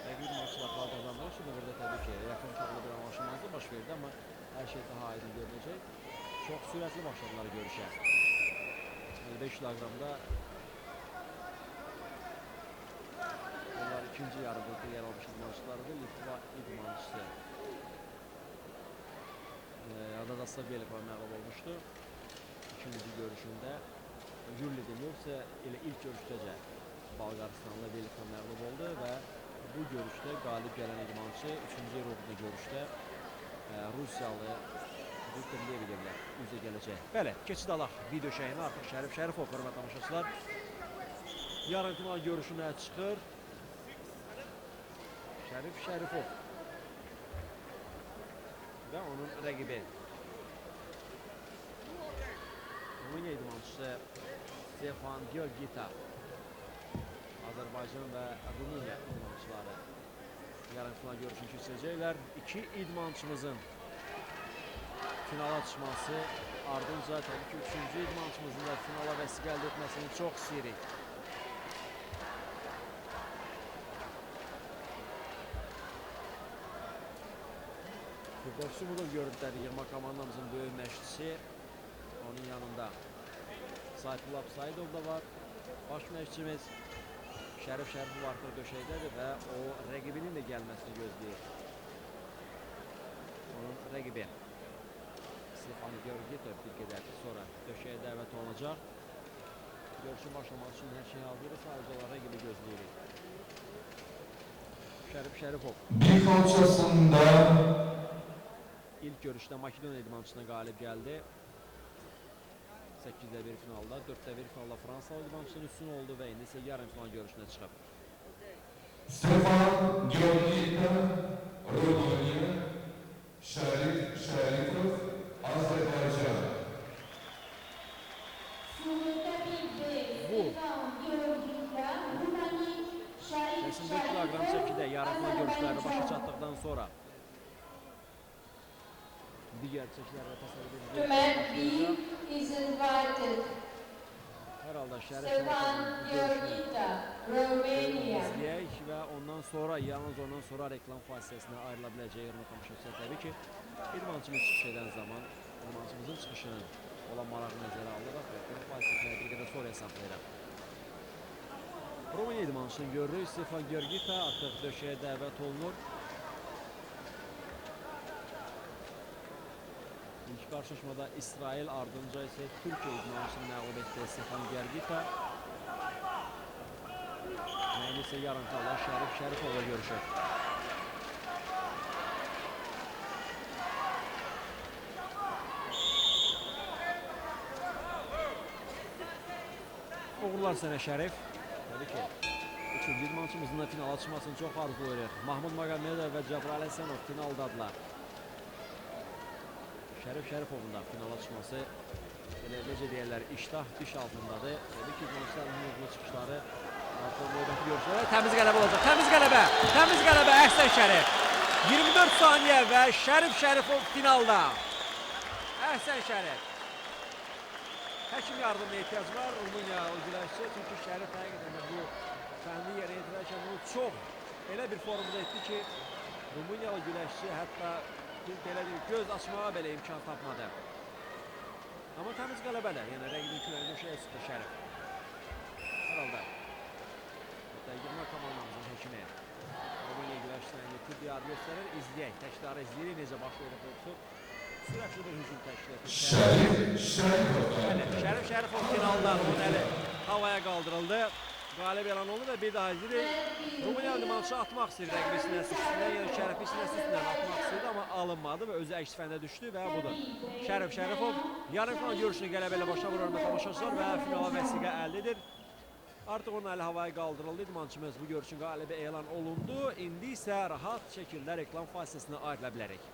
rəqib maçlar qazanmaq üçün burada təbii ki, yaxın çaplı bir anlaşmazlıq baş verdi, amma hər şey daha aydın görünəcək. Çox sürətli başladılar görüşə. 55 kiloqramda onlar ikinci yarıda yer almış idmançılardı. Litva idmançısı Adadasla Belikova məğlub olmuşdu. İkinci görüşündə Yuli Demir isə elə ilk görüşdəcə Bolqaristanlı Belikova məğlub oldu və bu görüşdə qalib gələn idmançı üçüncü ruhlu görüşdə Rusiyalı Viktor Lebedevlə üzə gələcək. Bəli, keçid alaq video şeyini artıq Şərif Şərifov, hörmətli tamaşaçılar. Yarım final görüşünə çıxır Şərif Şərifov və onun rəqibi Rumıniya idmançısı Stefan Georgita. Azərbaycan və Rumıniya idmançıları yarım final görüşünü keçirəcəklər. İki idmançımızın finala çıxması ardınca təbii ki, üçüncü idmançımızın da finala vəsiqə əldə etməsini çox istəyirik. Kubovsumudov görüntüləri yığma komandamızın böyük məşqçisi. Onun yanında Sayfullah Saidov da var. Baş məşqçimiz Şərif Şərifov artıq döşəkdədir və o rəqibinin də gəlməsini gözləyir. Onun rəqibi Stefan Georgita bir qədər sonra döşəyə dəvət olunacaq. Görüşün başlamaq üçün hər şey hazırdır, sadəcə olaraq rəqibi gözləyirik. Şərif Şərifov Bir kalçasında ilk görüşdə Makedoniya idmançısına qalib gəldi. 8-də 1 finalda, 4-də 1 finalda Fransalı idmançının üstün oldu və indi isə yarım final görüşünə çıxıb. Stefan Georgita, Rumıniya, Şərif Şərifov, Azərbaycan. Sur le tapis B, Bu. Stefan Georgita, Roumanie, Şərif 84 kiloqram çəkidə yarım final görüşləri başa çatdıqdan sonra digər çəkilərlə təsəvvür Dumet B edilir. is invited. Hər halda Şərif Stefan Şərifovun görüşünü Georgita, Romania. izləyək və ondan sonra, yalnız ondan sonra reklam fasiləsinə ayrıla biləcək yerine tamaşaçılar. Təbii ki, idmançımız çıxış edən zaman idmançımızın çıxışının olan marağı nəzərə alıraq reklam fasiləsinə bir qədər sonra hesablayıraq. Rumıniya idmançısını görürük. Stefan Georgita artıq döşəyə dəvət olunur. İlk qarşılaşmada İsrail, ardınca isə Türkiyə idmançısını məğlub etdi Stefan Georgita. Yəni isə yarım finalda Şərif Şərifovla görüşür. Uğurlar sənə Şərif. Təbii ki, üçüncü idmançımızın da finala çıxmasını çox arzulayırıq. Mahmud Magomedov və Cəbrayıl Həsənov finaldadılar. Şərif Şərifovun da finala çıxması elə necə deyirlər, iştah diş altındadır. Təbii ki, idmançıların hücuma çıxışları artıq növbəti görüşlərə təmiz qələbə olacaq. Təmiz qələbə, təmiz qələbə Əhsən Şərif. 24 saniyə və Şərif Şərifov finalda. Əhsən Şərif. Həkim yardımına ehtiyac var Rumıniya güləşçi. Çünki Şərif həqiqətən də bu fənli yerə yetirərkən bunu çox elə bir formada etdi ki, Rumıniyalı güləşçi hətta belə deyil, göz açmağa belə imkan tapmadı. Amma təmiz qələbədə, yəni rəqibin küləyini döşəyə sıxdı Şərif. Hər halda hətta yığma komandamızın həkimi Rumıniya güləşçisine indi tibbiyat göstərir, izləyək, təşkiləri izləyirik, necə başlayırıq yoxsa sürətli bir hücum təşkil edir. Şərif Şərifov. Şərif Şərifov finaldan onun əli havaya qaldırıldı. Qalib elan oldu və bir daha izləyirik. Rumıniya idmançısı atmaq istəyir rəqibi sinəsi üstündən, yəni Şərifi sinəsi üstündən atmaq istəyirdi, amma alınmadı və özü əks fəndə düşdü və budur. Şərif Şərifov yarım final görüşünü qələbə ilə başa vurur tamaşaçılar və finala vəsiqə əldə edir. Artıq onun əli havaya qaldırıldı. İdmançımız bu görüşün qalibi elan olundu. İndi isə rahat şəkildə reklam fasiləsinə ayrıla bilərik.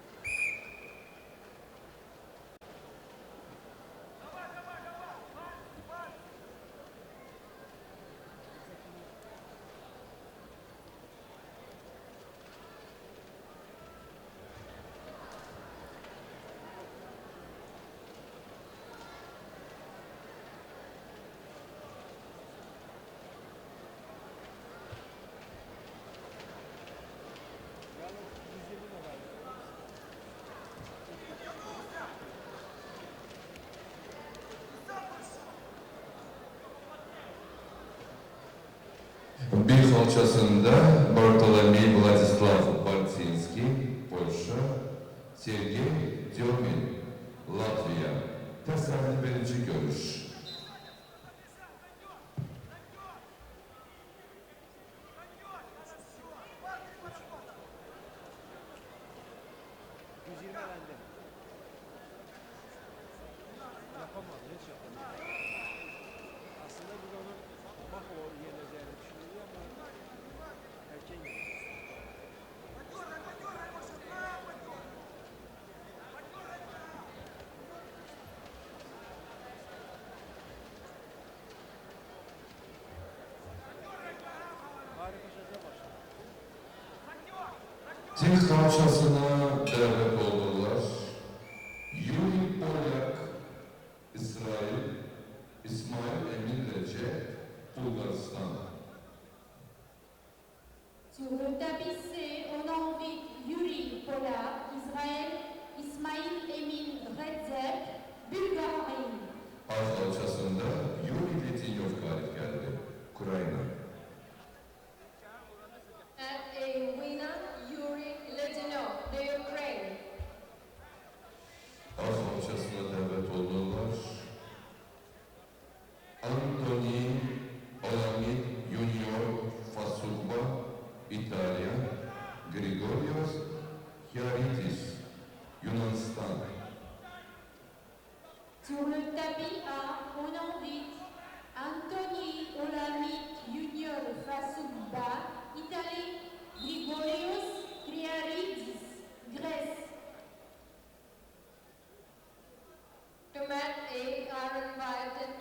kalçasında Bartolomiej Władysław Barczyński, Polşa, Sergey Tyomin, Latviya. Təsəlli verici görüş. Yapamadı, hiç yapamadı. Aslında biz onun Makolo yeneceğini düşünüyoruz ama erken yenildi. Harika şaşa başladı. Tek kalçasına davet oldular. Yuri Polyak, İsrail, İsmail Emin Recep, Bulgaristan. Sur le tapis C, on invite Yuri Polak, Israël, Ismail Emin Redzep, Bulgarie. Alt kalçasında Yuri Letinyov galip geldi. Ukrayna. And a winner, Yuri Letinov, the Ukraine. Alt kalçasına davet oldular. Antoni Olamin Junior Fasugba, İtalya. Grigorios Chiaritis, Yunanistan. Sur le tapis A, on invite Anthony Olamide Junior Fasugba, Italie, Grigorios Kriaridis, Grèce. To mat A are invited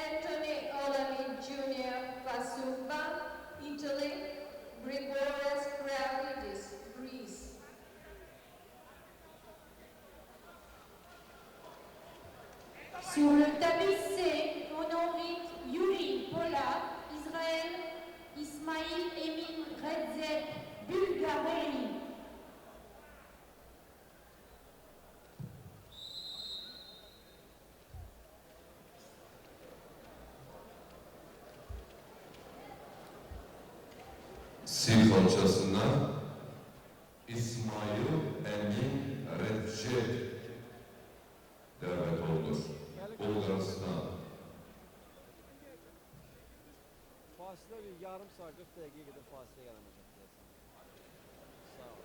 Anthony Olamide Jr. Fasumba, Italy, Grigorios Kravridis, Greece. Sur le tapis C, on invite Yuri Polak, Israël, Ismail Emin Redzep, Bulgarie. Sil kalçasına İsmail Emin Recep davet olur. Bulgaristan. Fasile bir yarım saat 40 dakika kadar fasile yaranacak diyesen. Sağ ol.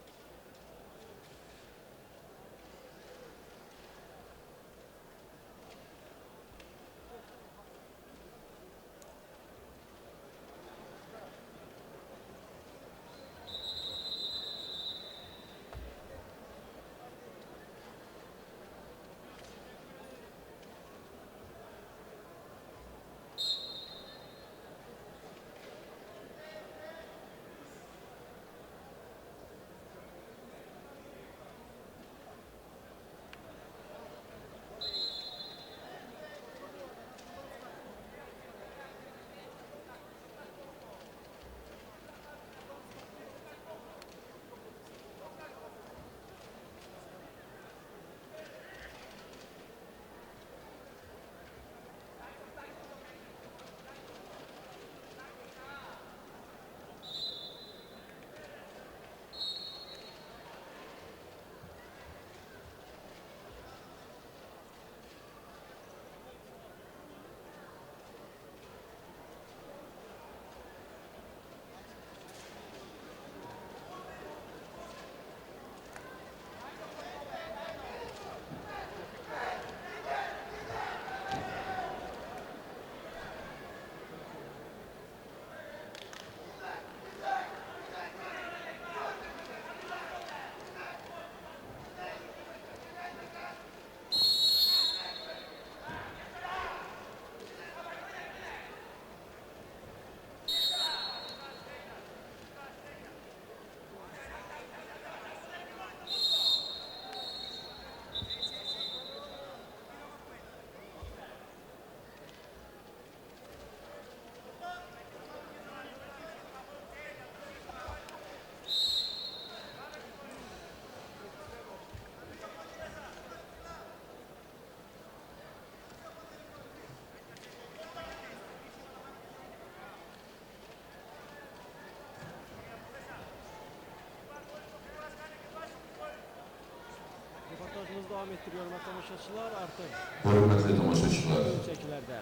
devam ettiriyorum tamaşaçılar artık Hürmetli tamaşaçılar, çekilerde.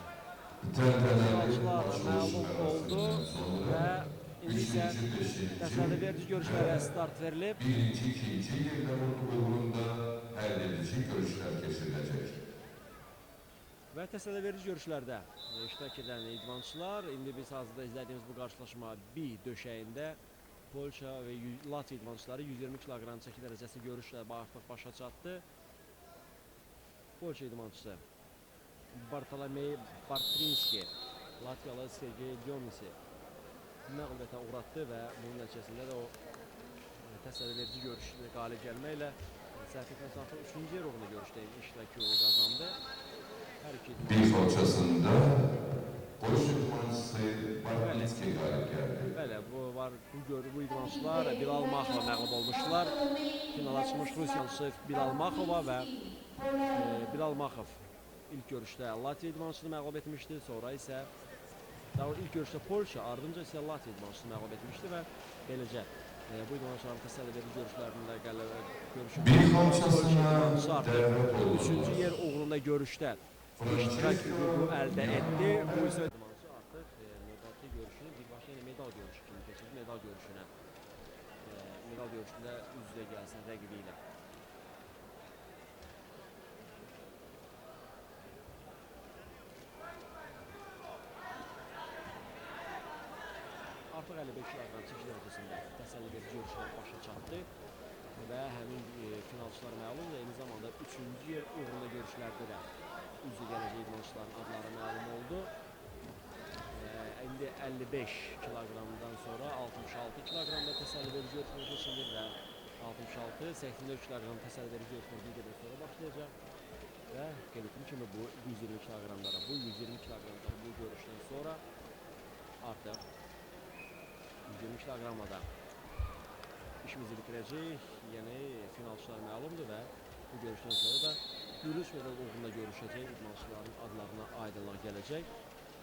tenteneli Finalçılar açılış mağlup oldu mərasimindən sonra ve indi ise 3-cü, 5-ci təsəlli verici görüşlərə start verilib. birinci, ikinci yerlərin uğrunda həll edici görüşlər keçiriləcək. Və təsəlli verici görüşlərdə iştirak edən idmançılar, indi biz hazırda izlədiyimiz bu qarşılaşma B döşəyində Polşa və Latviya idmançıları 120 kiloqram çəki dərəcəsi görüşlə artıq başa çatdı. Polşa idmançısı Bartolomey Bartrinski Latviyalı Sergey Dionisi məğlubiyyətə uğratdı və bunun nəticəsində də o təsəlli verici görüşdə qalib gəlməklə səhv etməsəm 3-cü yer uğrunda görüşdə iştirak yolu qazandı. Hər iki Bir idmançı parçasında Polşa idmançısı Bartlinski qalib gəldi. Bəli, bu idmançılar Bilal Maxova məğlub olmuşlar. Finala çıxmış Rusiyalısı Bilal Maxova və Bilal Maxov ilk görüşdə Latviya idmançısını məğlub etmişdi. Sonra isə ilk görüşdə Polşa, ardınca isə Latviya idmançısını məğlub etmişdi və beləcə bu idmançıların təsəlli verici görüşlərində görüşü Bir parçasına artıq dəvət 3-cü olunurlar. yer uğrunda görüşdə iştirak hüququ əldə etdi. Bu isə idmançı artıq növbəti görüşünü birbaşa ilə medal görüşü kimi keçirdi. Medal görüşündə üz-üzə gəlsin rəqibi ilə. Artıq 55 kiloqram çəki dərəcəsində təsəlli verici görüşlər başa çatdı və həmin finalçılar məğlum eyni zamanda 3-cü yer uğrunda görüşlərdə də üzü gələcək idmançıların adları məlum oldu. İndi 55 kiloqramdan sonra 66 kiloqramda təsəlli verici görüşlər keçirilir və 66-84 kiloqram təsəlli verici görüşlər bir qədər sonra başlayacaq və qeyd etdiyim kimi bu 120 kiloqramlara, bu 120 kiloqramda bu görüşdən sonra artıq 120 kiloqramla da işimizi bitirəcəyik. Yəni finalçılar məlumdur və bu görüşdən sonra da gümüş medal uğrunda görüşəcək idmançıların adlarına aydınlıq gələcək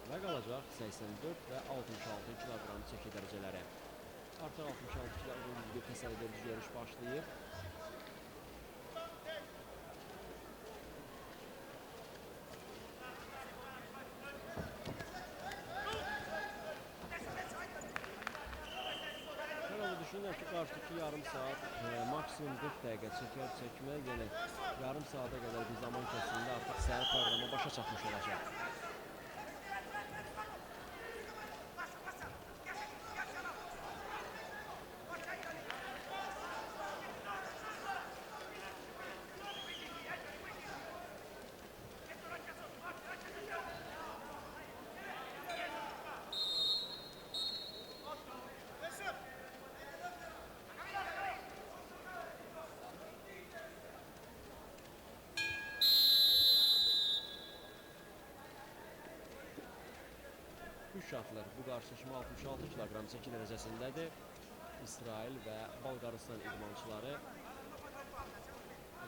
və qalacaq 84 və 66 kiloqram çəki dərəcələri. Artıq 66 kiloqram bir təsəlli verici görüş başlayır. Düşünürəm ki, qarşıdakı yarım saat, maksimum 40 dəqiqə çəkmək, yəni yarım saata qədər bir zaman keçirində artıq səhər proqramı başa çatmış olacaq. Şartlar bu qarşılaşma 66 kiloqram çəki dərəcəsindədir. İsrail və Balqaristan idmançıları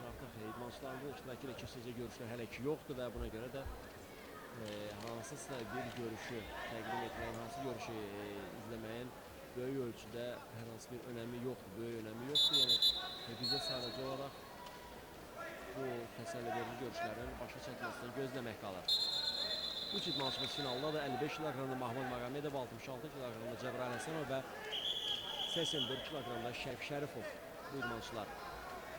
artıq idmançıların iştirak ilə keçəcək görüşlər hələ ki yoxdur və buna görə də hansısa bir görüşü təqdim etməyin, hansı görüşü izləməyin böyük ölçüdə hər hansı bir önəmi yoxdur, böyük önəmi yoxdur. Yəni bizə sadəcə olaraq bu təsəlli verici görüşlərin başa çatmasını gözləmək qalır. Üç idmançımız finalda da 55 kiloqramda Mahmud Maqamedov, 66 kiloqramda Cəbrayıl Həsənov və 84 kiloqramda Şərif Şərifov bu idmançılar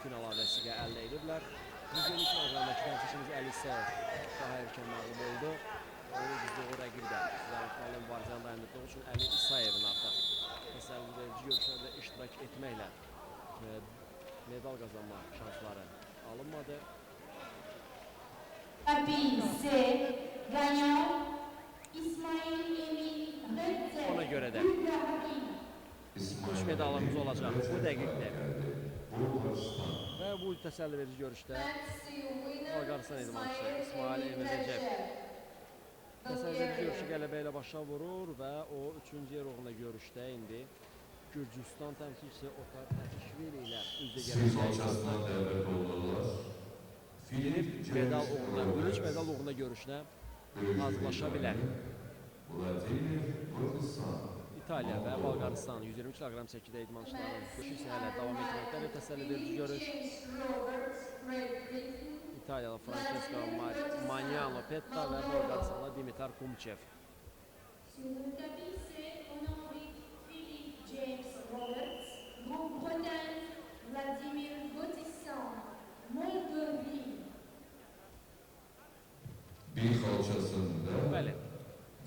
finala vəsiqə əldə ediblər. 120 kiloqramdakı təmsilçimiz Əli İsayev daha erkən məğlub oldu. Onun bizdə o rəqib də Zərifxanlı mübarizəni dayandırdığı üçün Əli İsayevin artıq təsəlli verici görüşlərdə iştirak etməklə medal qazanma şansları alınmadı. Ona görə də 3 medalımız olacaq bu dəqiqdə. Və bu təsəlli verici görüşdə Balqaristan idmançısı İsmail Emir Rəcəb təsəlli verici görüşü qələbə ilə başa vurur və o 3-cü yer uğrunda görüşdə indi Gürcüstan təmsilçisi Otar Təkişvili ilə üzə gələcək medal uğrunda, bürünc medal uğrunda görüşünə hazırlaşa bilər. İtaliya və Bolqarıstan 120 kq çəkidə idmançıların görüşü isə hələ davam etməkdədir. Təsəlli verici görüş. İtaliyalı Francesco Magnano Petta və Bolqarıstanlı Dimitar Kumçev. Sur le tapis, c'est honorifique Philippe James Roberts, Grande-Bretagne, Vladimir Gotisyan, Moldavie. Bir kalçasında Bəli,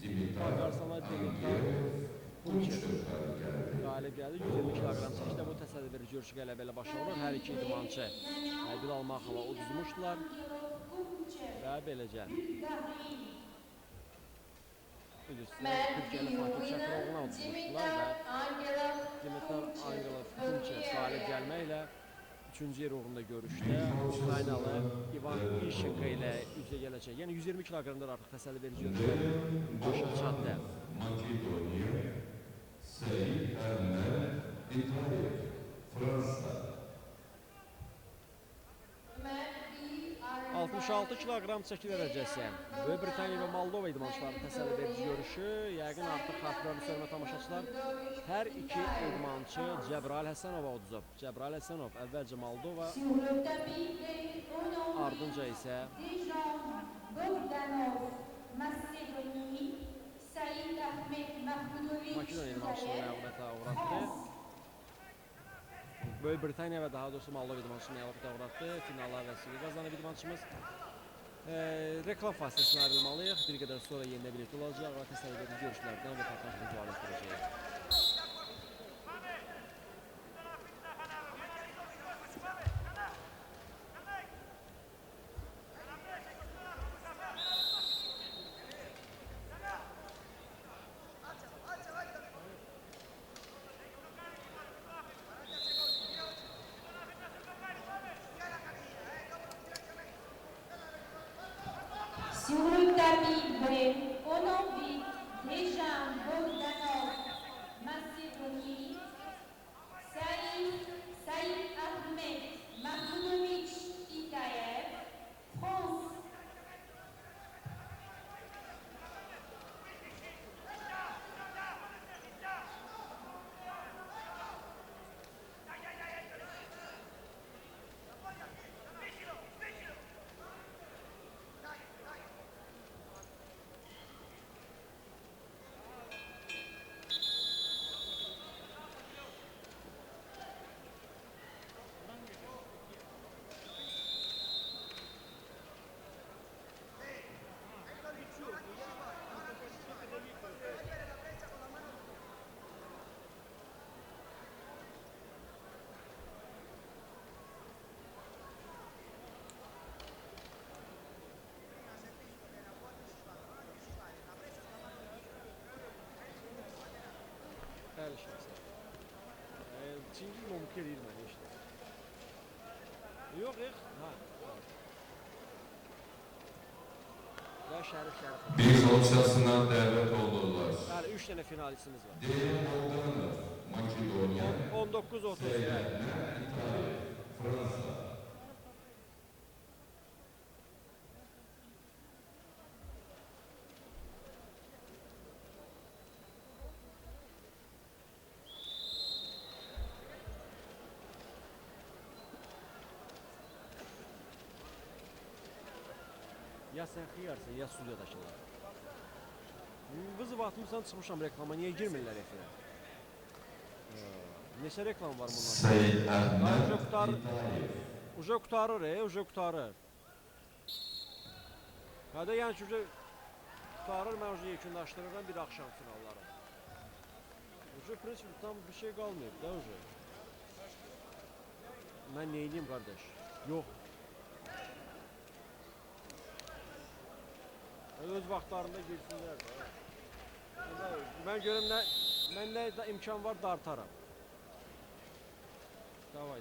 Dimitar Bolqarıstanlı Dimitar Kumçev Kumçev galip geldi. qalib gəldi. 120 kq çəkidə bu təsəlli verici görüşü qələbə ilə başlanır. Hər iki idmançı Bilal Maxova uduzmuşdular və beləcə Türkiyəli Fatih Çakıroğlu'na uduzmuşdular və Dimitar Angelov Kumçev qalib gəlməklə 3-cü yer uğrunda görüşdə Ukraynalı İvan İşinqa ilə üzə gələcək. Yəni 120 kq-dan artıq təsəlli verici görüşlər başa çatdı. Makedonya, Sayit Ermen, İtalya, Fransa. 66 kq çəki dərəcəsi. Böyük Britaniya və Moldova idmançıları təsəlli verici görüşü. Yəqin artıq xatırlarını söyləmə tamaşaçılar. Hər iki idmançı Cəbrail Həsənova uduzub. Cəbrail Həsənov əvvəlcə Moldova, Sur le tapis, les honorifiques ardınca isə Dejan Bogdanov, Macédonie, Saïd Ahmed Mahmoudovic, Makedoniya idmançısını Kiev, məğlubiyyətə uğratdı. Böyük Britaniya və daha doğrusu Moldova idmançısını məğlubiyyətə uğratdı. Finala vəsiqə qazanıb idmançımız. Reklam fasiləsinə ayrılmalıyıq. Bir qədər sonra yenidə birlikdə olacaq və təsəlli verici görüşlərdən və tartışma fəaliyyət edəcəyik. Sur le tapis, les honorifiques Dejan Bogdanov, Macédonie, Saïd Ahmed Mahmoudovic, Kiev, France. Bəli, şəxsən. Çingiz mumki eləyir məni işte. Yox, ha. Və Şərif. Bir kalçasına davet oldular. Bəli, 3 dənə finalistimiz var. Dejan Bogdanov, Makedonya, 19-30. Sayit Ermen, İtalya, Fransa. Ya sən xiyarsan, ya studiyadaşılar. Qızı batmışsan çıxmışam reklama, niyə girmirlər efirə? Neçə reklam var bunlar? Sayit Ermen, Uca qutarır, uca qutarır. Hədə yəni ki, uca qutarır, mən uca yekunlaşdırıram bir axşam finalları. Uca prinsip tam bir şey qalmayıb da uca. Mən neyliyim qardaş? Yox. Öz vaxtlarında girsinlər də. Mən görüm mən nə imkan var dartaram. Davay.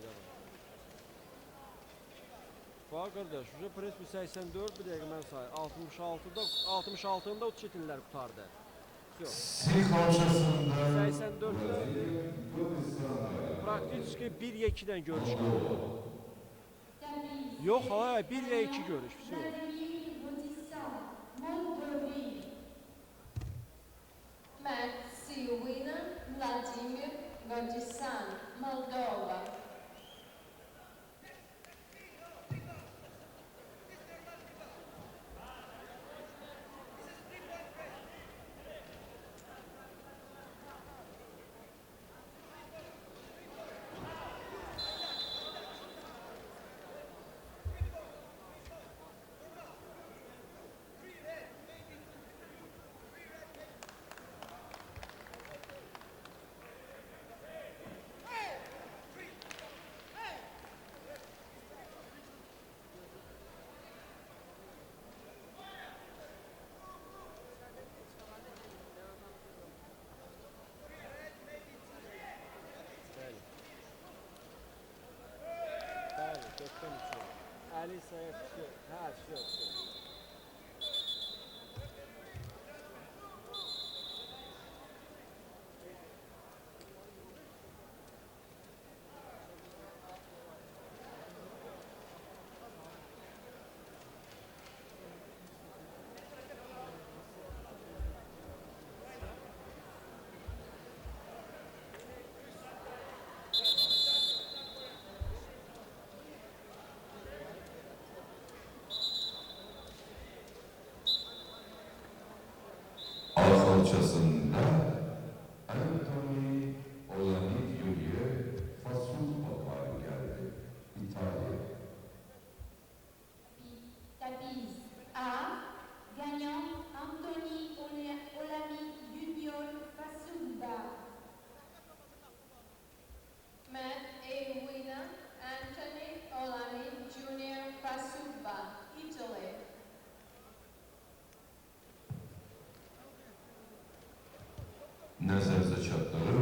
Bax qardaş, uca prinsip 84 bir dəqiqə mən sayı. 66'da 37 illər qutardı. Sil kalçasında 84'də praktiki 1 və 2-dən görüş qaldı. Yox, hayır, 1 və 2 görüş. Match winner Vladimir Godisan, Moldova. Bəli. Bəli, 4-3. Əli sayı düşür. Hə, düşür. Alçasında Anthony Olanidiu'ya fasul papar geldi. İtalya. Tapiz A. Gagnant Anthony Olami Junior Fasumba. Man A winner, Anthony Olami Junior Fasubba, Italy. Nazar çatları